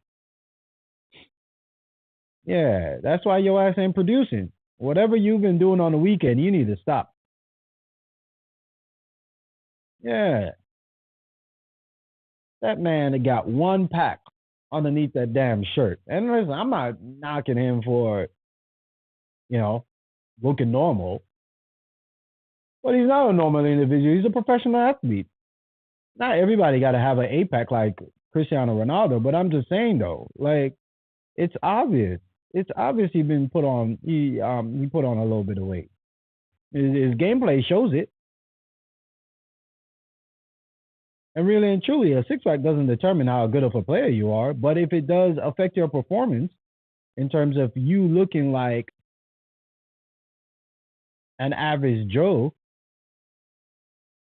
Speaker 1: Yeah, that's why your ass ain't producing. Whatever you've been doing on the weekend, you need to stop. Yeah, that man got one pack underneath that damn shirt. And listen, I'm not knocking him for, you know, looking normal, but he's not a normal individual. He's a professional athlete. Not everybody got to have an eight pack like Cristiano Ronaldo, but I'm just saying though, like it's obvious. It's obvious he's been put on. He put on a little bit of weight. His gameplay shows it. And really and truly, a six pack doesn't determine how good of a player you are, but if it does affect your performance in terms of you looking like an average Joe,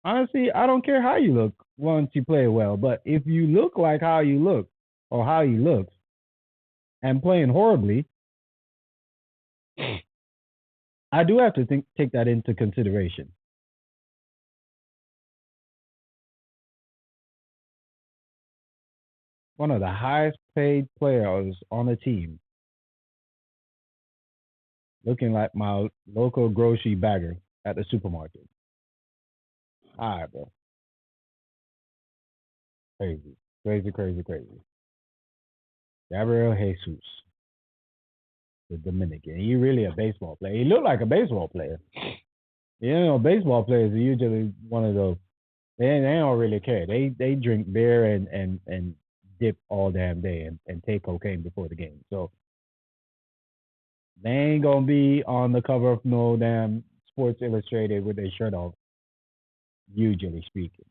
Speaker 1: honestly, I don't care how you look once you play well. But if you look like how you look or how he looks and playing horribly, I do have to take that into consideration. One of the highest paid players on the team, looking like my local grocery bagger at the supermarket. All right, bro. Crazy. Crazy, crazy, crazy. Gabriel Jesus, the Dominican. He really a baseball player. He looked like a baseball player. You know, baseball players are usually one of those. They don't really care. They drink beer and dip all damn day and take cocaine before the game. So they ain't gonna be on the cover of no damn Sports Illustrated with their shirt off. Usually speaking.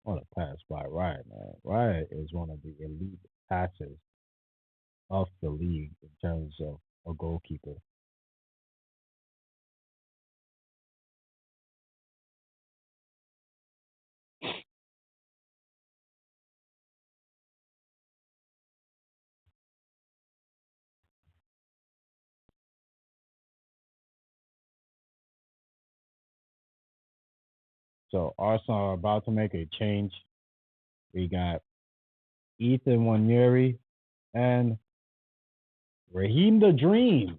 Speaker 1: On a pass by Ryan, man. Ryan is one of the elite passers of the league in terms of a goalkeeper. So Arsenal are about to make a change. We got Ethan Waneri and Raheem the Dream.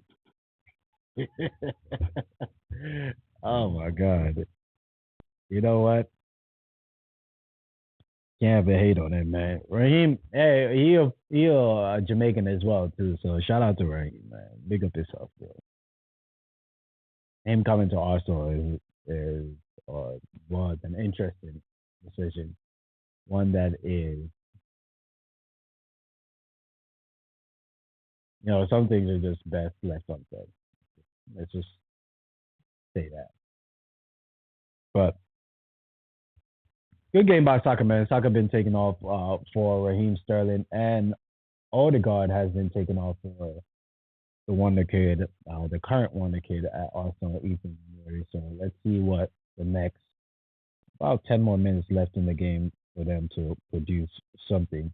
Speaker 1: Oh my God. You know what? Can't have a hate on him, man. Raheem, hey, he a Jamaican as well too. So shout out to Raheem, man. Big up yourself, bro. Him coming to Arsenal is was an interesting decision. One that is, some things are just best left unsaid. Let's just say that. But good game by Saka, man. Saka been taken off for Raheem Sterling, and Odegaard has been taken off for the wonder kid, the current wonder kid at Arsenal, Ethan Murray. So let's see what the next about 10 more minutes left in the game for them to produce something.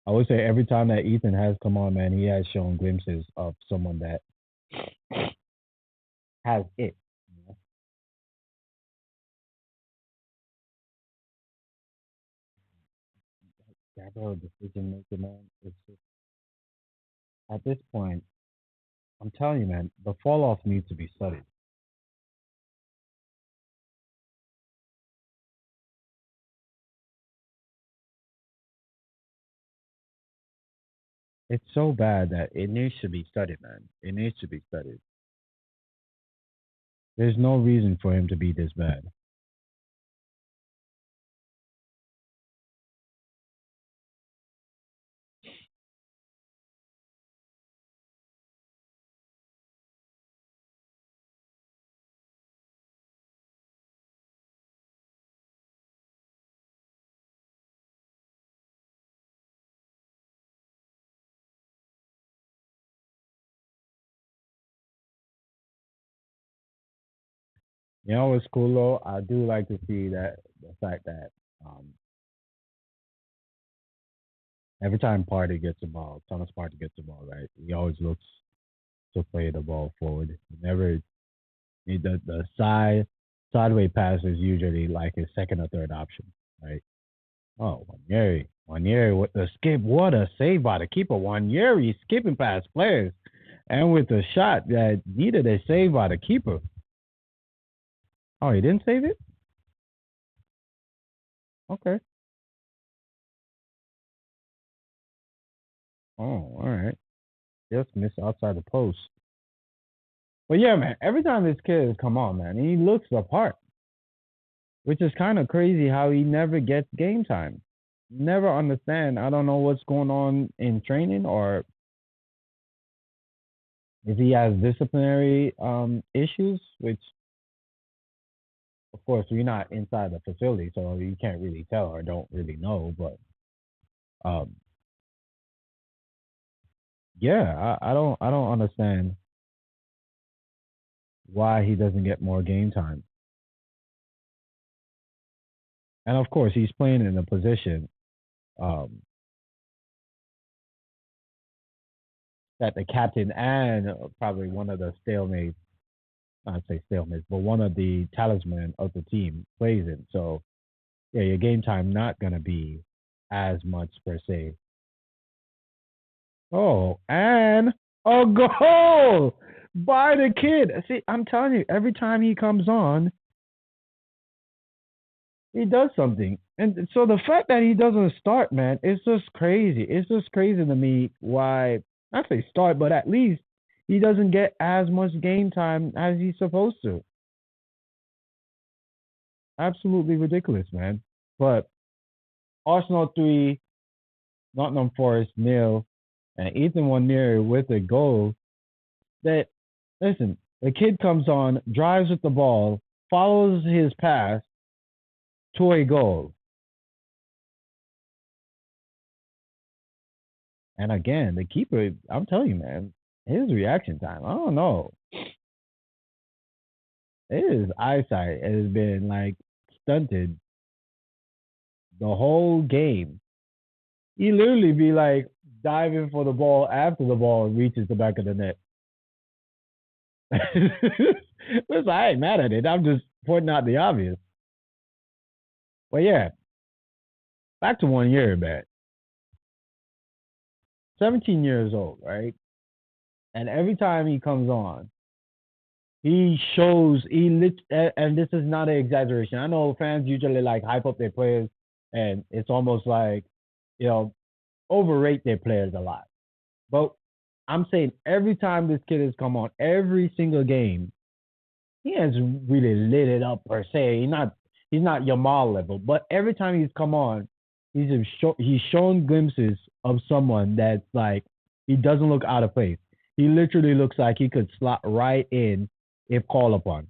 Speaker 1: I would say every time that Ethan has come on, man, he has shown glimpses of someone that has it. You know? Gabriel decision maker, man. It's just, at this point, I'm telling you, man, the fall off needs to be studied. It's so bad that it needs to be studied, man. It needs to be studied. There's no reason for him to be this bad. You know what's cool though? I do like to see that the fact that um, every time Party gets the ball, Thomas Party gets the ball, right? He always looks to play the ball forward. Never the sideway pass is usually like his second or third option, right? Oh, Wanyeri with the skip. What a save by the keeper. Wanyeri skipping past players, and with the shot that needed a save by the keeper. Oh, he didn't save it. Okay. Oh, all right. Just missed outside the post. But yeah, man. Every time this kid has come on, man, he looks the part, which is kind of crazy how he never gets game time. Never understand. I don't know what's going on in training, or if he has disciplinary issues, which of course we're not inside the facility, so you can't really tell or don't really know. But um, yeah, I don't understand why he doesn't get more game time. And of course, he's playing in a position um, that the captain and probably one of the stalemates, not say stalemates, but one of the talisman of the team plays in. So yeah, your game time not gonna be as much per se. Oh, and a goal by the kid. See, I'm telling you, every time he comes on, he does something. And so the fact that he doesn't start, man, it's just crazy. It's just crazy to me why, not say start, but at least he doesn't get as much game time as he's supposed to. Absolutely ridiculous, man. But Arsenal 3, Nottingham Forest nil, and Ethan Waneri with a goal that, listen, the kid comes on, drives with the ball, follows his pass to a goal. And again, the keeper, I'm telling you, man, his reaction time, I don't know. His eyesight has been like stunted the whole game. He literally be like diving for the ball after the ball reaches the back of the net. Listen, I ain't mad at it. I'm just pointing out the obvious. But yeah, back to 1 year, man. 17 years old, right? And every time he comes on, he shows and this is not an exaggeration. I know fans usually like hype up their players, and it's almost like you know overrate their players a lot. But I'm saying every time this kid has come on, every single game, he has really lit it up per se. He's not Yamal level, but every time he's come on, he's shown glimpses of someone that's like he doesn't look out of place. He literally looks like he could slot right in if called upon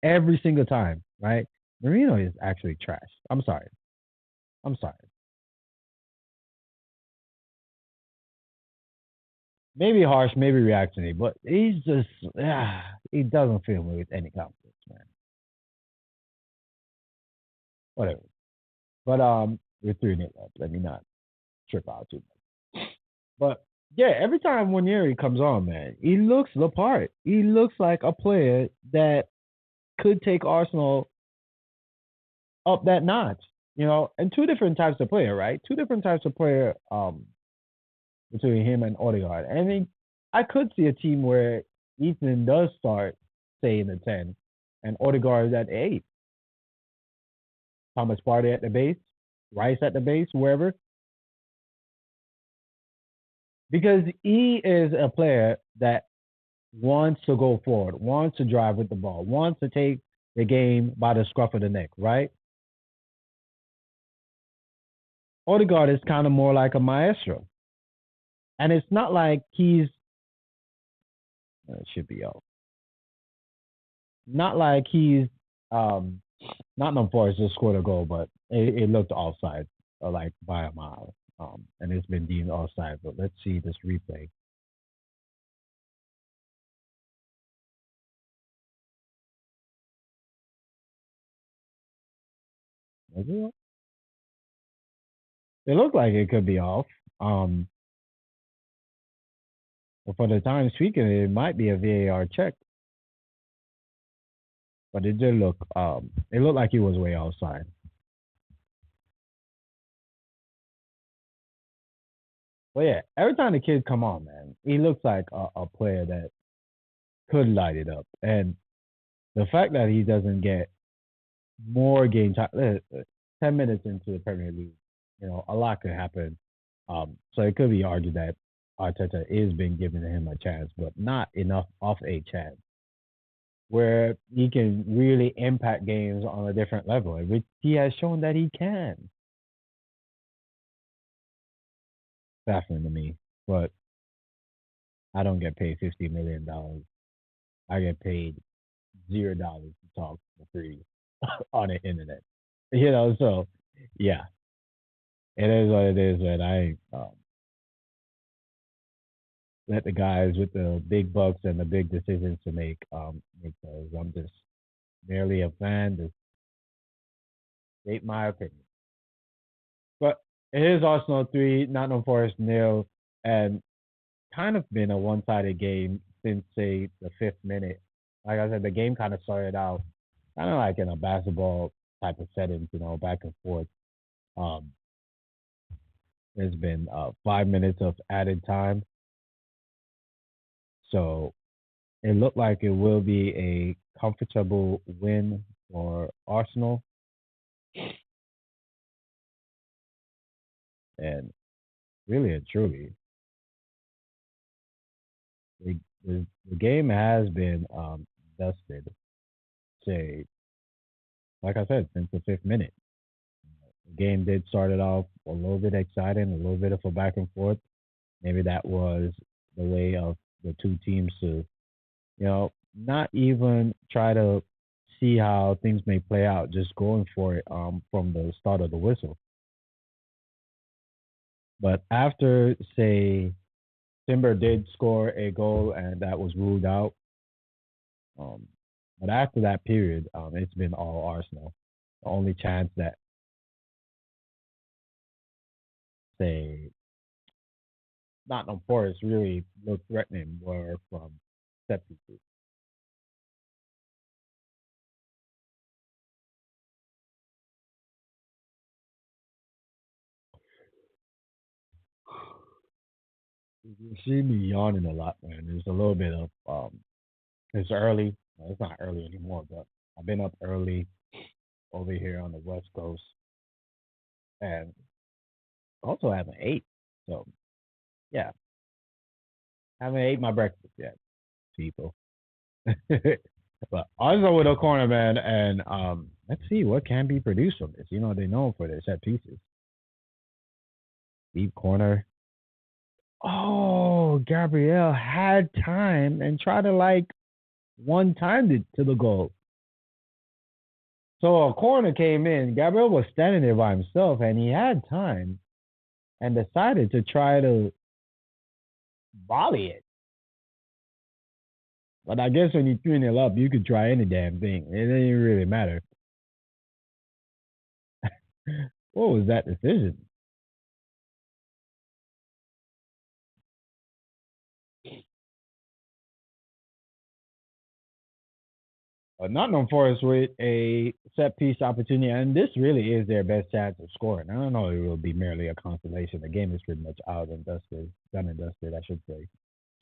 Speaker 1: every single time. Right? Marino is actually trash. I'm sorry. I'm sorry. Maybe harsh, maybe reactionary, but he's just he doesn't fill me with any confidence, man. Whatever. But we're 3-0 up. Let me not trip out too much. But yeah, every time Wanieri comes on, man, he looks the part. He looks like a player that could take Arsenal up that notch. And two different types of player, right? Two different types of player between him and Odegaard. I mean, I could see a team where Ethan does start, say, in the 10, and Odegaard at 8. Thomas Partey at the base, Rice at the base, wherever. Because he is a player that wants to go forward, wants to drive with the ball, wants to take the game by the scruff of the neck, right? Odegaard is kind of more like a maestro. And it's not like it should be out. Not like he's, um, not known for just scored a goal, but it looked offside, like by a mile. And it's been deemed offside. But let's see this replay. It looked like it could be off. Um, but for the time speaking, it might be a VAR check. But it did look it looked like he was way outside. But yeah, every time the kid come on, man, he looks like a player that could light it up. And the fact that he doesn't get more game time, 10 minutes into the Premier League, a lot could happen. So it could be argued that Arteta is being given him a chance, but not enough of a chance where he can really impact games on a different level, which he has shown that he can. Fascinating to me, but I don't get paid $50 million. I get paid $0 to talk for free on the internet. So yeah, it is what it is. And I let the guys with the big bucks and the big decisions to make because I'm just merely a fan to state my opinion. But it is Arsenal 3, Nottingham Forest nil, and kind of been a one-sided game since say the 5th minute. Like I said, the game kind of started out kind of like in a basketball type of settings, back and forth. Um, there's been 5 minutes of added time, so it looked like it will be a comfortable win for Arsenal, and really and truly, the, the game has been dusted. Say, like I said, since the 5th minute. The game did start it off a little bit exciting, a little bit of a back and forth. Maybe that was the way of the two teams to, not even try to see how things may play out, just going for it from the start of the whistle. But after, say, Timber did score a goal and that was ruled out. Um, but after that period, it's been all Arsenal. The only chance that, say, Nottingham Forest really looked threatening were from set pieces. You see me yawning a lot, man. There's a little bit of it's early. Well, it's not early anymore, but I've been up early over here on the West Coast, and also haven't ate. So yeah, haven't ate my breakfast yet, people. But also with a corner, man, and let's see what can be produced from this. They know for their set pieces. Deep corner. Oh, Gabrielle had time and tried to one timed it to the goal. So a corner came in. Gabriel was standing there by himself, and he had time and decided to try to volley it. But I guess when you 3-0 up, you could try any damn thing. It didn't really matter. What was that decision? Nottingham Forest with a set piece opportunity, and this really is their best chance of scoring. I don't know if it will be merely a consolation. The game is pretty much out and dusted, done and dusted, I should say.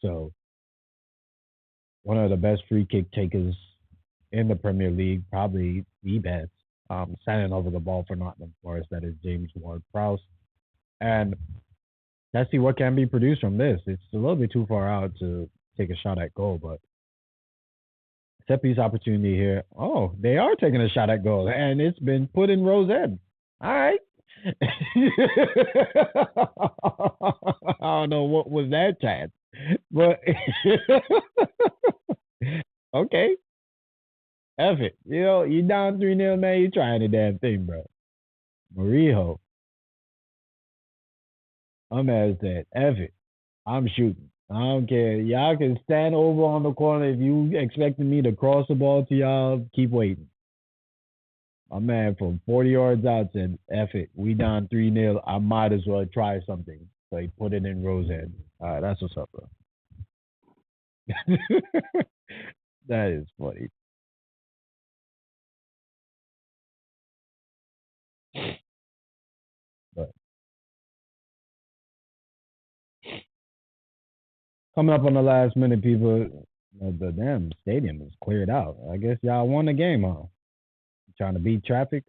Speaker 1: So, one of the best free kick takers in the Premier League, probably the best, standing over the ball for Nottingham Forest. That is James Ward-Prowse. And let's see what can be produced from this. It's a little bit too far out to take a shot at goal, but set piece opportunity here. Oh, they are taking a shot at goal, and it's been put in Rose Ed. All right. I don't know what was that chance, but okay. F it. You down 3-0, man. You trying the damn thing, bro. Marijo. I'm as that. F it. I'm shooting. I don't care. Y'all can stand over on the corner if you expecting me to cross the ball to y'all. Keep waiting. My man from 40 yards out said, F it, we down 3-0. I might as well try something. So he put it in Rose head. All right, that's what's up, bro. That is funny. But coming up on the last minute, people, the damn stadium is cleared out. I guess y'all won the game, huh? Trying to beat traffic.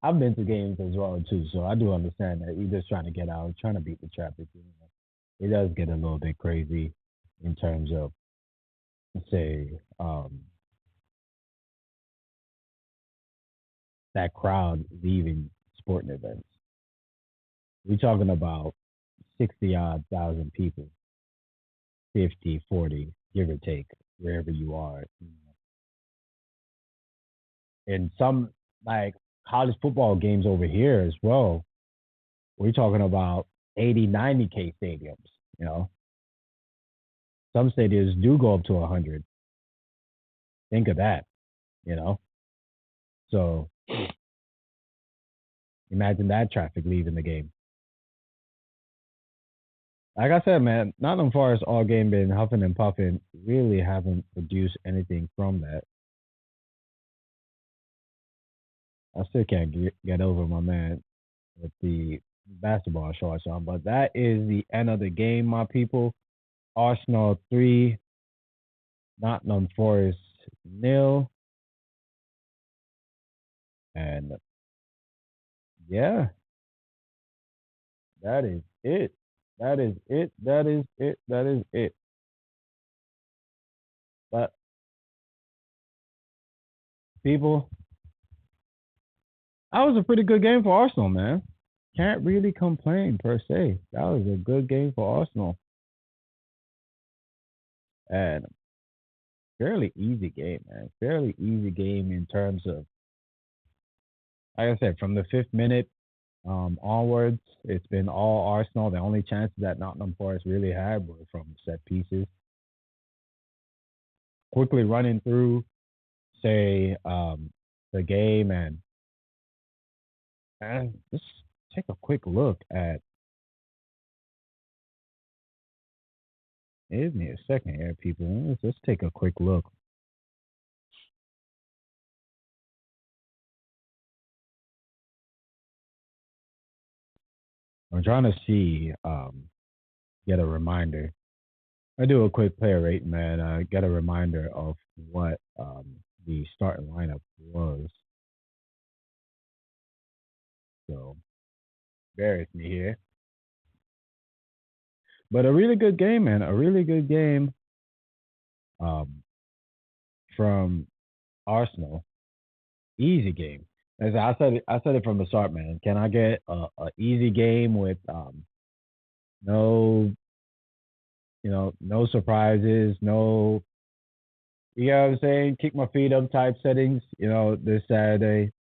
Speaker 1: I've been to games as well too, so I do understand that you're just trying to get out, trying to beat the traffic. It does get a little bit crazy in terms of, say, that crowd leaving sporting events. We're talking about 60 odd thousand people, 50, 40, give or take, wherever you are. And some like college football games over here as well, we're talking about 80, 90K stadiums. You know, some stadiums do go up to 100. Think of that, you know. So imagine that traffic leaving the game. Like I said, man, Nottingham Forest all game been huffing and puffing. Really haven't produced anything from that. I still can't get over my man with the basketball shorts on. But that is the end of the game, my people. Arsenal 3, Nottingham Forest nil. And yeah, that is it. That is it. That is it. That is it. But people, that was a pretty good game for Arsenal, man. Can't really complain per se. That was a good game for Arsenal. And fairly easy game, man. Fairly easy game in terms of, like I said, from the 5th minute onwards, it's been all Arsenal. The only chances that Nottingham Forest really had were from set pieces. Quickly running through, say, the game and just take a quick look at. Give me a second here, people. Let's just take a quick look. I'm trying to see, get a reminder. I do a quick player rate, man. Get a reminder of what the starting lineup was. So bear with me here. But a really good game, man. A really good game um, from Arsenal. Easy game. As I said it from the start, man. Can I get a easy game with no, no surprises, no, you know what I'm saying? Kick my feet up type settings. This Saturday,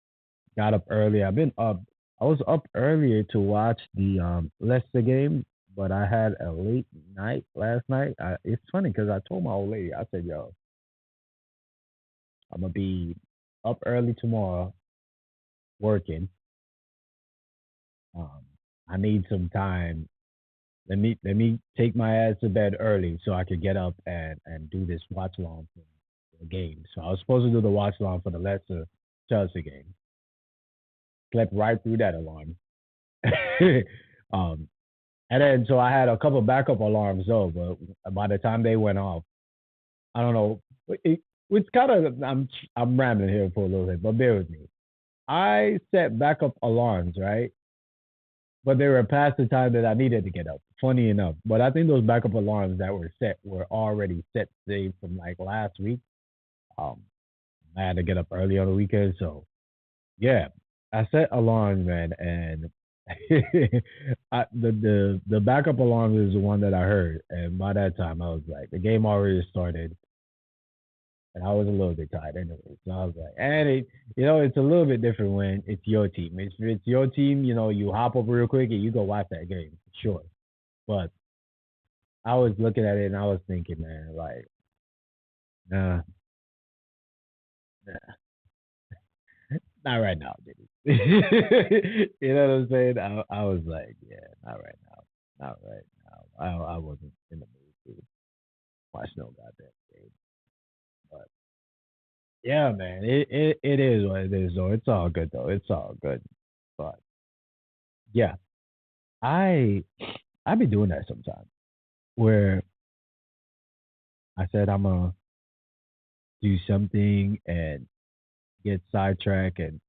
Speaker 1: got up early. I've been up. I was up earlier to watch the Leicester game, but I had a late night last night. It's funny because I told my old lady, I said, "Yo, I'm gonna be up early tomorrow working. Um, I need some time. Let me take my ass to bed early so I could get up and do this watch along for the game." So I was supposed to do the watch along for the Leicester Chelsea game. Slept right through that alarm. um, and then so I had a couple backup alarms though, but by the time they went off, I don't know. It's kind of I'm rambling here for a little bit, but bear with me. I set backup alarms, right? But they were past the time that I needed to get up. Funny enough, but I think those backup alarms that were set were already set, say, from like last week. Um, I had to get up early on the weekend, so yeah, I set alarms, man, and the backup alarm is the one that I heard, and by that time I was like, the game already started, and I was a little bit tired anyway. So I was like, and it's a little bit different when it's your team. If it's your team, you hop up real quick and you go watch that game, sure. But I was looking at it and I was thinking, man, like, nah, nah. Not right now, did he? You know what I'm saying? I was like, yeah, not right now, not right now. I wasn't in the mood to watch no goddamn game. But yeah, man, it is what it is though. It's all good though. It's all good. But yeah, I I be doing that sometimes where I said I'm gonna do something and get sidetracked and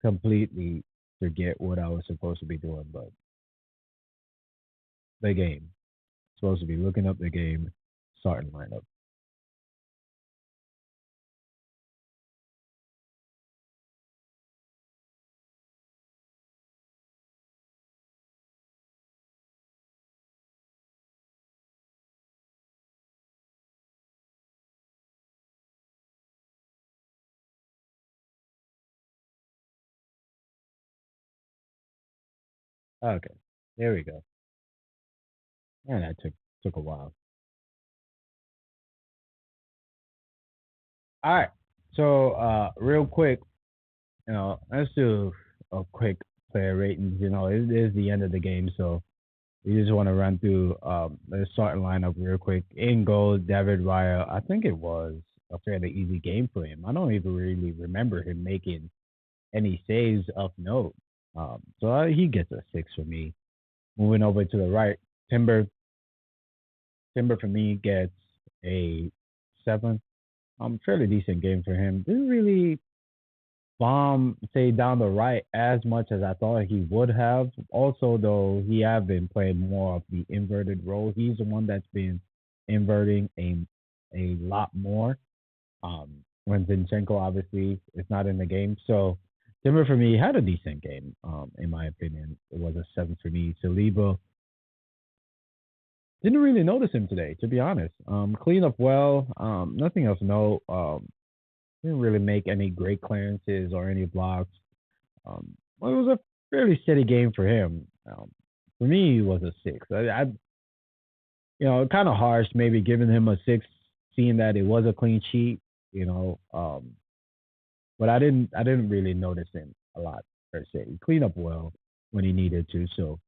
Speaker 1: completely forget what I was supposed to be doing. But the game, supposed to be looking up the game, starting lineup. Okay, there we go. And that took a while. All right. So real quick, let's do a quick player ratings. It is the end of the game, so we just want to run through the starting lineup real quick. In goal, David Raya. I think it was a fairly easy game for him. I don't even really remember him making any saves of note. So he gets a six for me. Moving over to the right, Timber. Timber for me gets a seven. Fairly decent game for him. Didn't really bomb say down the right as much as I thought he would have. Also, though, he have been playing more of the inverted role. He's the one that's been inverting a lot more. When Zinchenko obviously is not in the game, so Timber for me had a decent game. In my opinion, it was a seven for me. Saliba didn't really notice him today, to be honest. Clean up well. Nothing else. No. Didn't really make any great clearances or any blocks. Well, it was a fairly steady game for him. For me, it was a six. Kind of harsh maybe giving him a six, seeing that it was a clean sheet. You know, but I didn't really notice him a lot per se. He cleaned up well when he needed to, so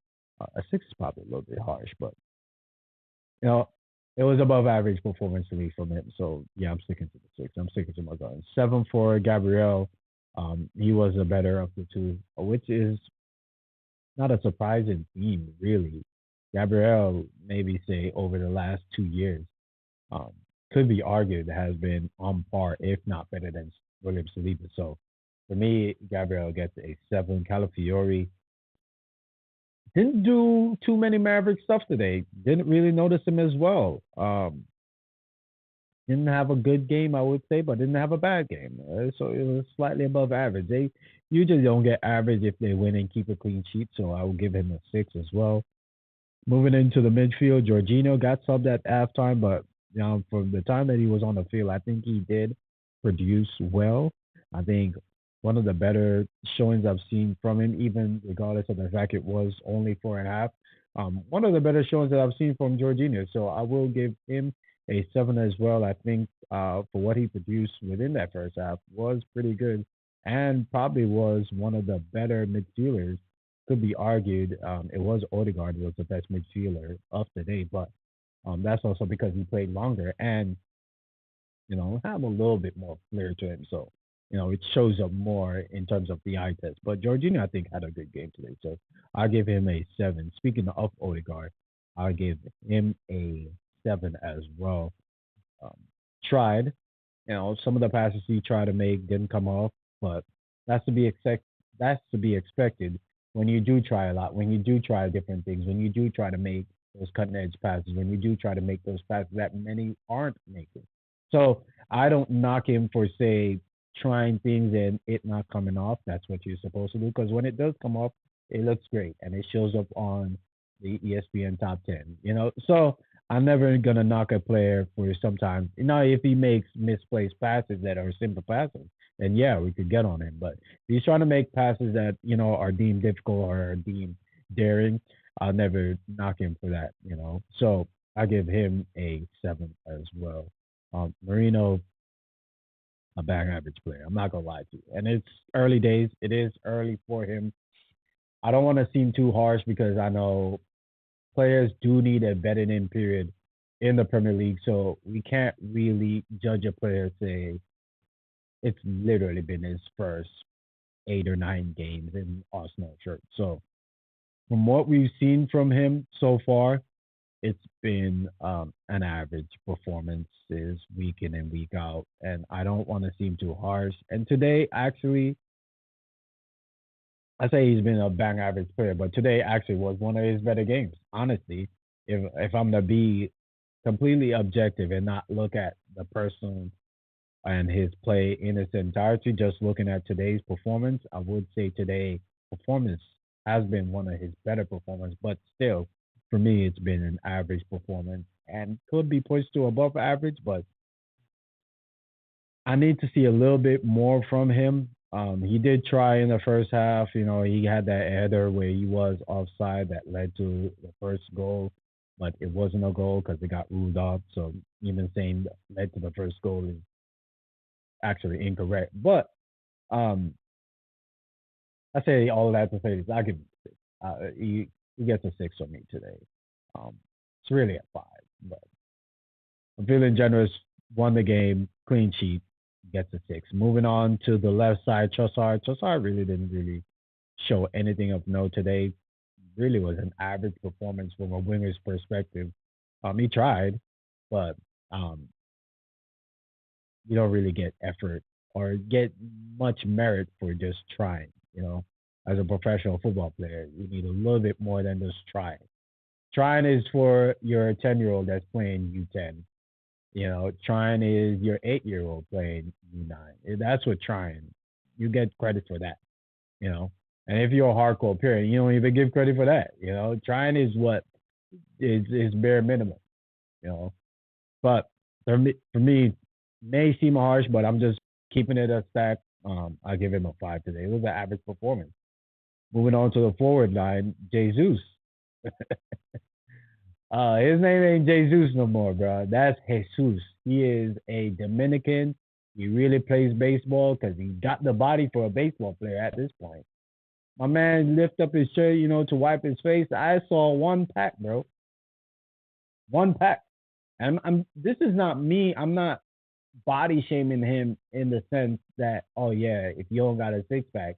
Speaker 1: a six is probably a little bit harsh, but you know, it was above average performance for me from him. So yeah, I'm sticking to the six. I'm sticking to my guns. Seven for Gabriel. He was the better of the two, which is not a surprising theme, really. Gabriel, maybe say over the last 2 years, um, could be argued has been on par, if not better than William Saliba. So for me, Gabriel gets a seven. Calafiori didn't do too many Maverick stuff today. Didn't really notice him as well. Didn't have a good game, I would say, but didn't have a bad game. So it was slightly above average. They usually don't get average if they win and keep a clean sheet. So I will give him a six as well. Moving into the midfield, Jorginho got subbed at halftime, but from the time that he was on the field, I think he did produce well. I think one of the better showings I've seen from him, even regardless of the fact it was only 4.5. One of the better showings that I've seen from Jorginho. So I will give him a seven as well. I think for what he produced within that first half was pretty good and probably was one of the better midfielders. Could be argued it was Odegaard was the best midfielder of the day, but that's also because he played longer and have a little bit more flair to him. So it shows up more in terms of the eye test. But Jorginho, I think, had a good game today, so I'll give him a seven. Speaking of Odegaard, I'll give him a seven as well. Um, tried. Some of the passes he tried to make didn't come off, but that's to be expect. That's to be expected when you do try a lot, when you do try different things, when you do try to make those cutting edge passes, when you do try to make those passes that many aren't making. So I don't knock him for say trying things and it not coming off. That's what you're supposed to do because when it does come off, it looks great and it shows up on the ESPN top 10. So I'm never gonna knock a player for sometimes. If he makes misplaced passes that are simple passes, then yeah, we could get on him. But if he's trying to make passes that are deemed difficult or are deemed daring, I'll never knock him for that. So I give him a seven as well. Marino a bang average player. I'm not gonna lie to you. And it's early days. It is early for him. I don't want to seem too harsh because I know players do need a bedding in period in the Premier League. So we can't really judge a player say it's literally been his first 8 or 9 games in Arsenal shirt. So from what we've seen from him so far, it's been an average performances week in and week out. And I don't want to seem too harsh. And today, actually, I say he's been a bang average player, but today actually was one of his better games. Honestly, if I'm to be completely objective and not look at the person and his play in its entirety, just looking at today's performance, I would say today performance has been one of his better performance, but still, for me, it's been an average performance and could be pushed to above average, but I need to see a little bit more from him. He did try in the first half. You know, he had that header where he was offside that led to the first goal, but it wasn't a goal because it got ruled off. So even saying that led to the first goal is actually incorrect. But um, I say all of that to say this: I give him a 6. He gets a 6 from me today. Um, it's really a 5, but I'm feeling generous. Won the game, clean sheet, gets a 6. Moving on to the left side, Trossard. Trossard really didn't really show anything of note today. Really was an average performance from a winger's perspective. He tried, but um, you don't really get effort or get much merit for just trying. You know, as a professional football player, you need a little bit more than just trying. Trying is for your 10-year-old that's playing U10. You know, trying is your 8-year old playing U9. That's what trying. You get credit for that. You know, and if you're a hardcore parent, you don't even give credit for that. You know, trying is what is bare minimum. You know, but for me, may seem harsh, but I'm just keeping it a stack. I give him a 5 today. It was an average performance. Moving on to the forward line, Jesus. His name ain't Jesus no more, bro. That's Jesus. He is a Dominican. He really plays baseball because he got the body for a baseball player at this point. My man lift up his shirt, you know, to wipe his face. I saw one pack, bro. One pack. And this is not me. I'm not body shaming him in the sense that, oh yeah, if you don't got a 6 pack,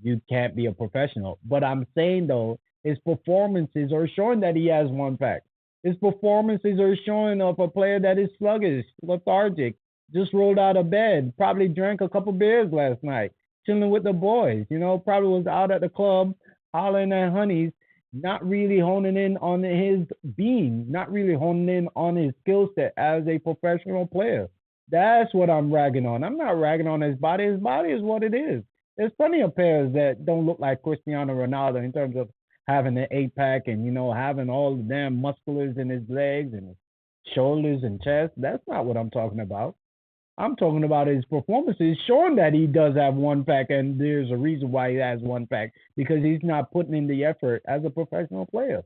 Speaker 1: you can't be a professional. But I'm saying though, his performances are showing that he has 1 pack. His performances are showing of a player that is sluggish, lethargic, just rolled out of bed, probably drank a couple beers last night, chilling with the boys. You know, probably was out at the club hollering at honeys, not really honing in on his being, not really honing in on his skill set as a professional player. That's what I'm ragging on. I'm not ragging on his body. His body is what it is. There's plenty of players that don't look like Cristiano Ronaldo in terms of having an 8 pack and having all the damn musculars in his legs and his shoulders and chest. That's not what I'm talking about. I'm talking about his performances showing that he does have 1 pack, and there's a reason why he has 1 pack because he's not putting in the effort as a professional player.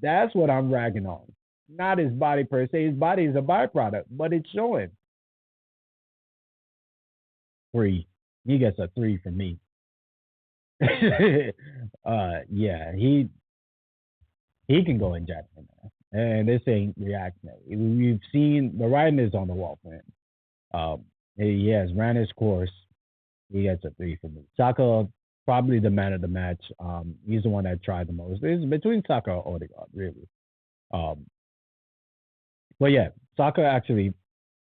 Speaker 1: That's what I'm ragging on. Not his body per se. His body is a byproduct, but it's showing. 3. He gets a 3 from me. Yeah, he can go in Jackson, man. And this ain't reactionary. We've seen the writing is on the wall for him. He has ran his course. He gets a 3 from me. Saka, probably the man of the match. He's the one that tried the most. It's between Saka or Odegaard, really. Um, but yeah, Saka actually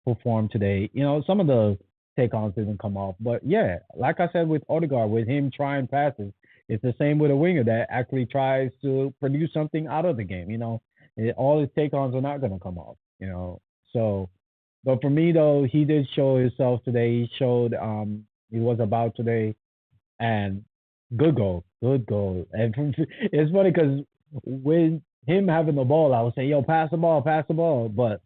Speaker 1: performed today. You know, some of the take ons didn't come off. But yeah, like I said with Odegaard, with him trying passes, it's the same with a winger that actually tries to produce something out of the game. All his take ons are not going to come off. So, but for me though, he did show himself today. He showed he was about today, and good goal, good goal. And it's funny because with him having the ball, I would say, "Yo, pass the ball," but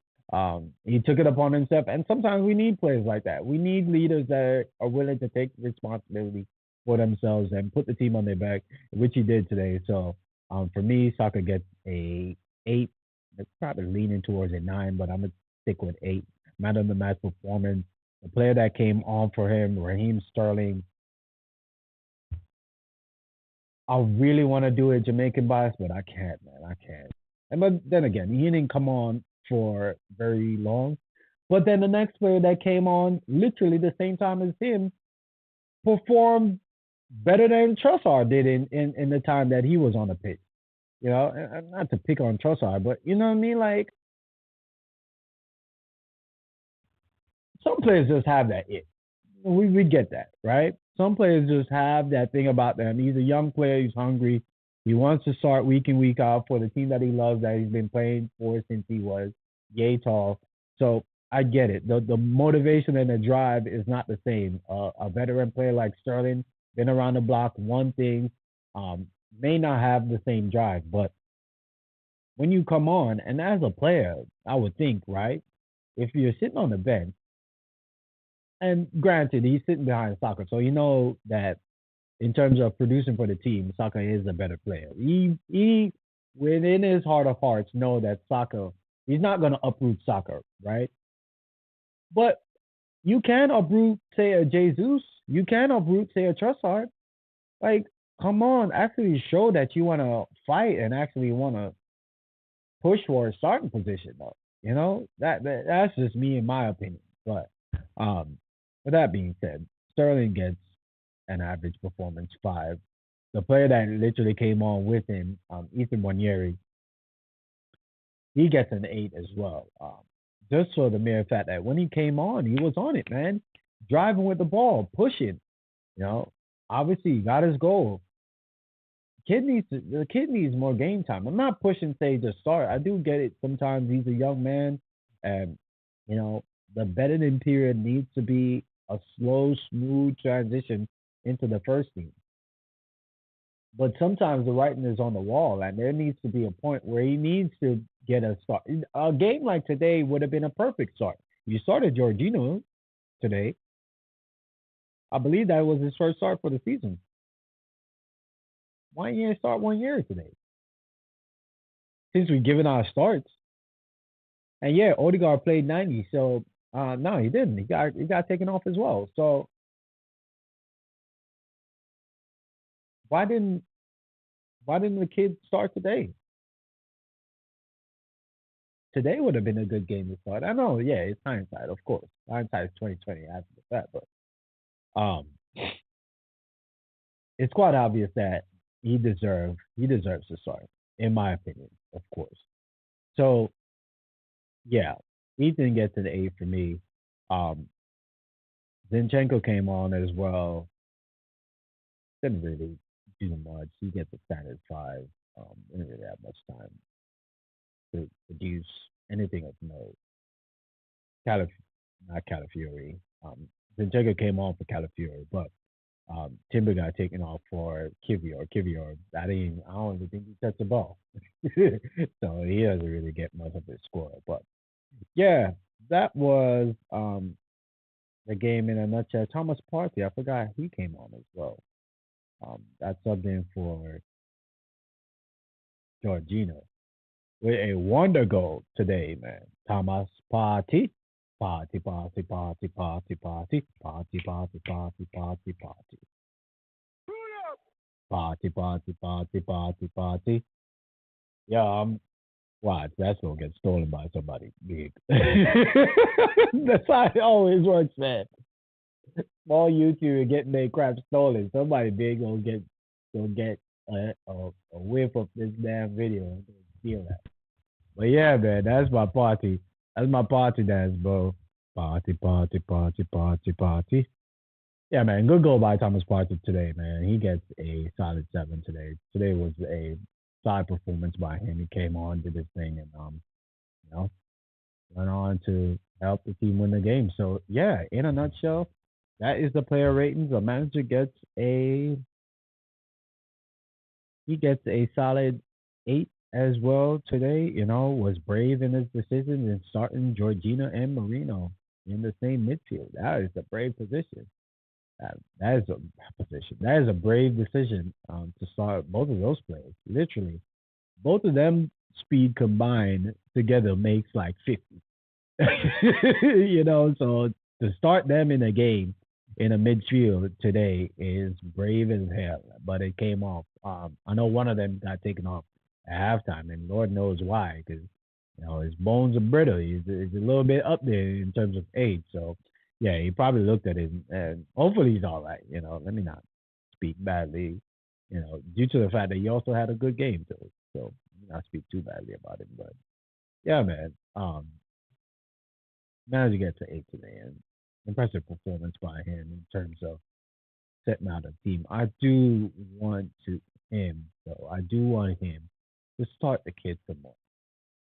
Speaker 1: he took it upon himself. And sometimes we need players like that. We need leaders that are willing to take responsibility for themselves and put the team on their back, which he did today. So for me, Saka gets a 8. It's probably leaning towards a 9, but I'm gonna stick with 8. Man of the match performance. The player that came on for him, Raheem Sterling. I really want to do a Jamaican bias, but I can't, man. I can't. And but then again, he didn't come on for very long. But then the next player that came on, literally the same time as him, performed better than Trossard did in the time that he was on the pitch. You know, and not to pick on Trossard, but you know what I mean? Like, some players just have that it. We get that, right? Some players just have that thing about them. He's a young player. He's hungry. He wants to start week in week out for the team that he loves, that he's been playing for since he was yay tall. So I get it. The motivation and the drive is not the same. A veteran player like Sterling, been around the block, won things, um, may not have the same drive. But when you come on, and as a player, I would think, right? If you're sitting on the bench, and granted, he's sitting behind Saka, so you know that in terms of producing for the team, Saka is a better player. He within his heart of hearts know that Saka, he's not gonna uproot Saka, right? But you can uproot, say, a Jesus. You can uproot, say, a Trossard. Like, come on, actually show that you want to fight and actually want to push for a starting position, though. You know that's just me in my opinion. But um, with that being said, Sterling gets an average performance 5. The player that literally came on with him, Ethan Wanyeri, he gets an 8 as well. Just for the mere fact that when he came on, he was on it, man, driving with the ball, pushing. You know, obviously he got his goal. The kid needs more game time. I'm not pushing say to start. I do get it. Sometimes he's a young man, and you know the bedding period needs to be a slow, smooth transition into the first team. But sometimes the writing is on the wall, and there needs to be a point where he needs to get a start. A game like today would have been a perfect start. You started Jorginho today. I believe that was his first start for the season. Why you didn't start one year today? Since we've given our starts. And yeah, Odegaard played 90, so no, he didn't. He got taken off as well. So why didn't why didn't the kid start today? Today would have been a good game to start. I know, yeah, it's hindsight, of course. Hindsight is 2020 after the fact, but um, it's quite obvious that he deserves to start, in my opinion, of course. So yeah, Ethan gets an A for me. Um, Zinchenko came on as well. Didn't really do much. He gets a standard 5. Didn't really have much time to produce anything of note. Calif, not Calafiori. Zinchenko came on for Calafiori, but Timber got taken off for Kivior. Kivior, I don't even think he touched the ball. So he doesn't really get much of a score. But yeah, that was the game in a nutshell. Thomas Partey, I forgot he came on as well. That's subbed in for Georgina with a wonder goal today, man. Thomas Partey. Party, party, party, party, party, party, party, party, party, party. Party, party, party, party, party. Yeah, watch, that's gonna get stolen by somebody big. That's how it always works, man. Small YouTuber getting their crap stolen. Somebody big gonna get a whiff of this damn video and steal that. But yeah, man, that's my party. That's my party dance, bro. Party, party, party, party, party. Yeah, man, good goal by Thomas Partey today, man. He gets a solid 7 today. Today was a solid performance by him. He came on, did his thing, and you know, went on to help the team win the game. So yeah, in a nutshell, that is the player ratings. The manager gets a solid 8 as well today. You know, was brave in his decision in starting Georgina and Marino in the same midfield. That is a brave position. That is a position. That is a brave decision to start both of those players. Literally, both of them speed combined together makes like 50. You know, so To start them in a game in a midfield today is brave as hell, but it came off. I know one of them got taken off at halftime, and Lord knows why, because his bones are brittle. He's a little bit up there in terms of age, so yeah, he probably looked at it and hopefully he's all right. Let me not speak badly, due to the fact that he also had a good game too. So let me not speak too badly about him, but yeah, man. Managed to get to eight today, and impressive performance by him in terms of setting out a team. I do want to him though. I do want him to start the kid some more,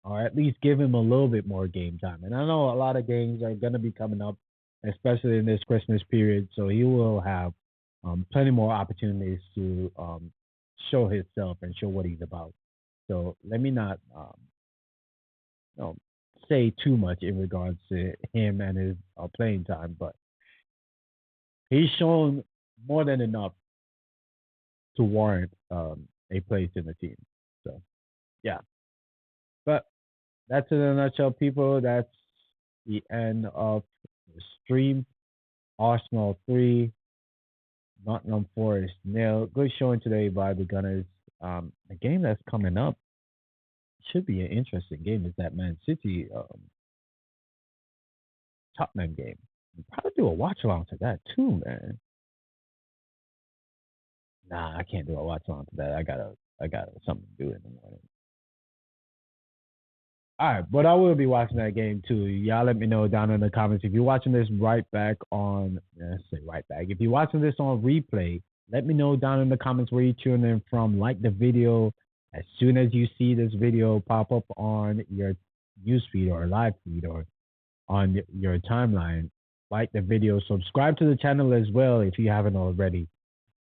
Speaker 1: or at least give him a little bit more game time. And I know a lot of games are gonna be coming up, especially in this Christmas period. So he will have plenty more opportunities to show himself and show what he's about. So let me not you know, say too much in regards to him and his playing time, but he's shown more than enough to warrant a place in the team. So yeah, but that's in a nutshell, people. That's the end of the stream. Arsenal 3, Nottingham Forest nil. Good showing today by the Gunners. The game that's coming up should be an interesting game. Is that Man City Tottenham game? We'll probably do a watch along to that too, man. Nah, I can't do a watch along to that. I got something to do in the morning. All right, but I will be watching that game too. Y'all let me know down in the comments if you're watching this right back on. Let's say right back. If you're watching this on replay, let me know down in the comments where you're tuning in from. Like the video as soon as you see this video pop up on your newsfeed or live feed or on your timeline. Like the video, subscribe to the channel as well if you haven't already,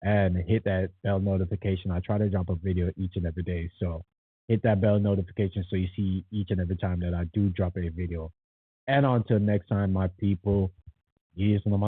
Speaker 1: and hit that bell notification. I try to drop a video each and every day, so hit that bell notification so you see each and every time that I do drop a video. And until next time, my people, use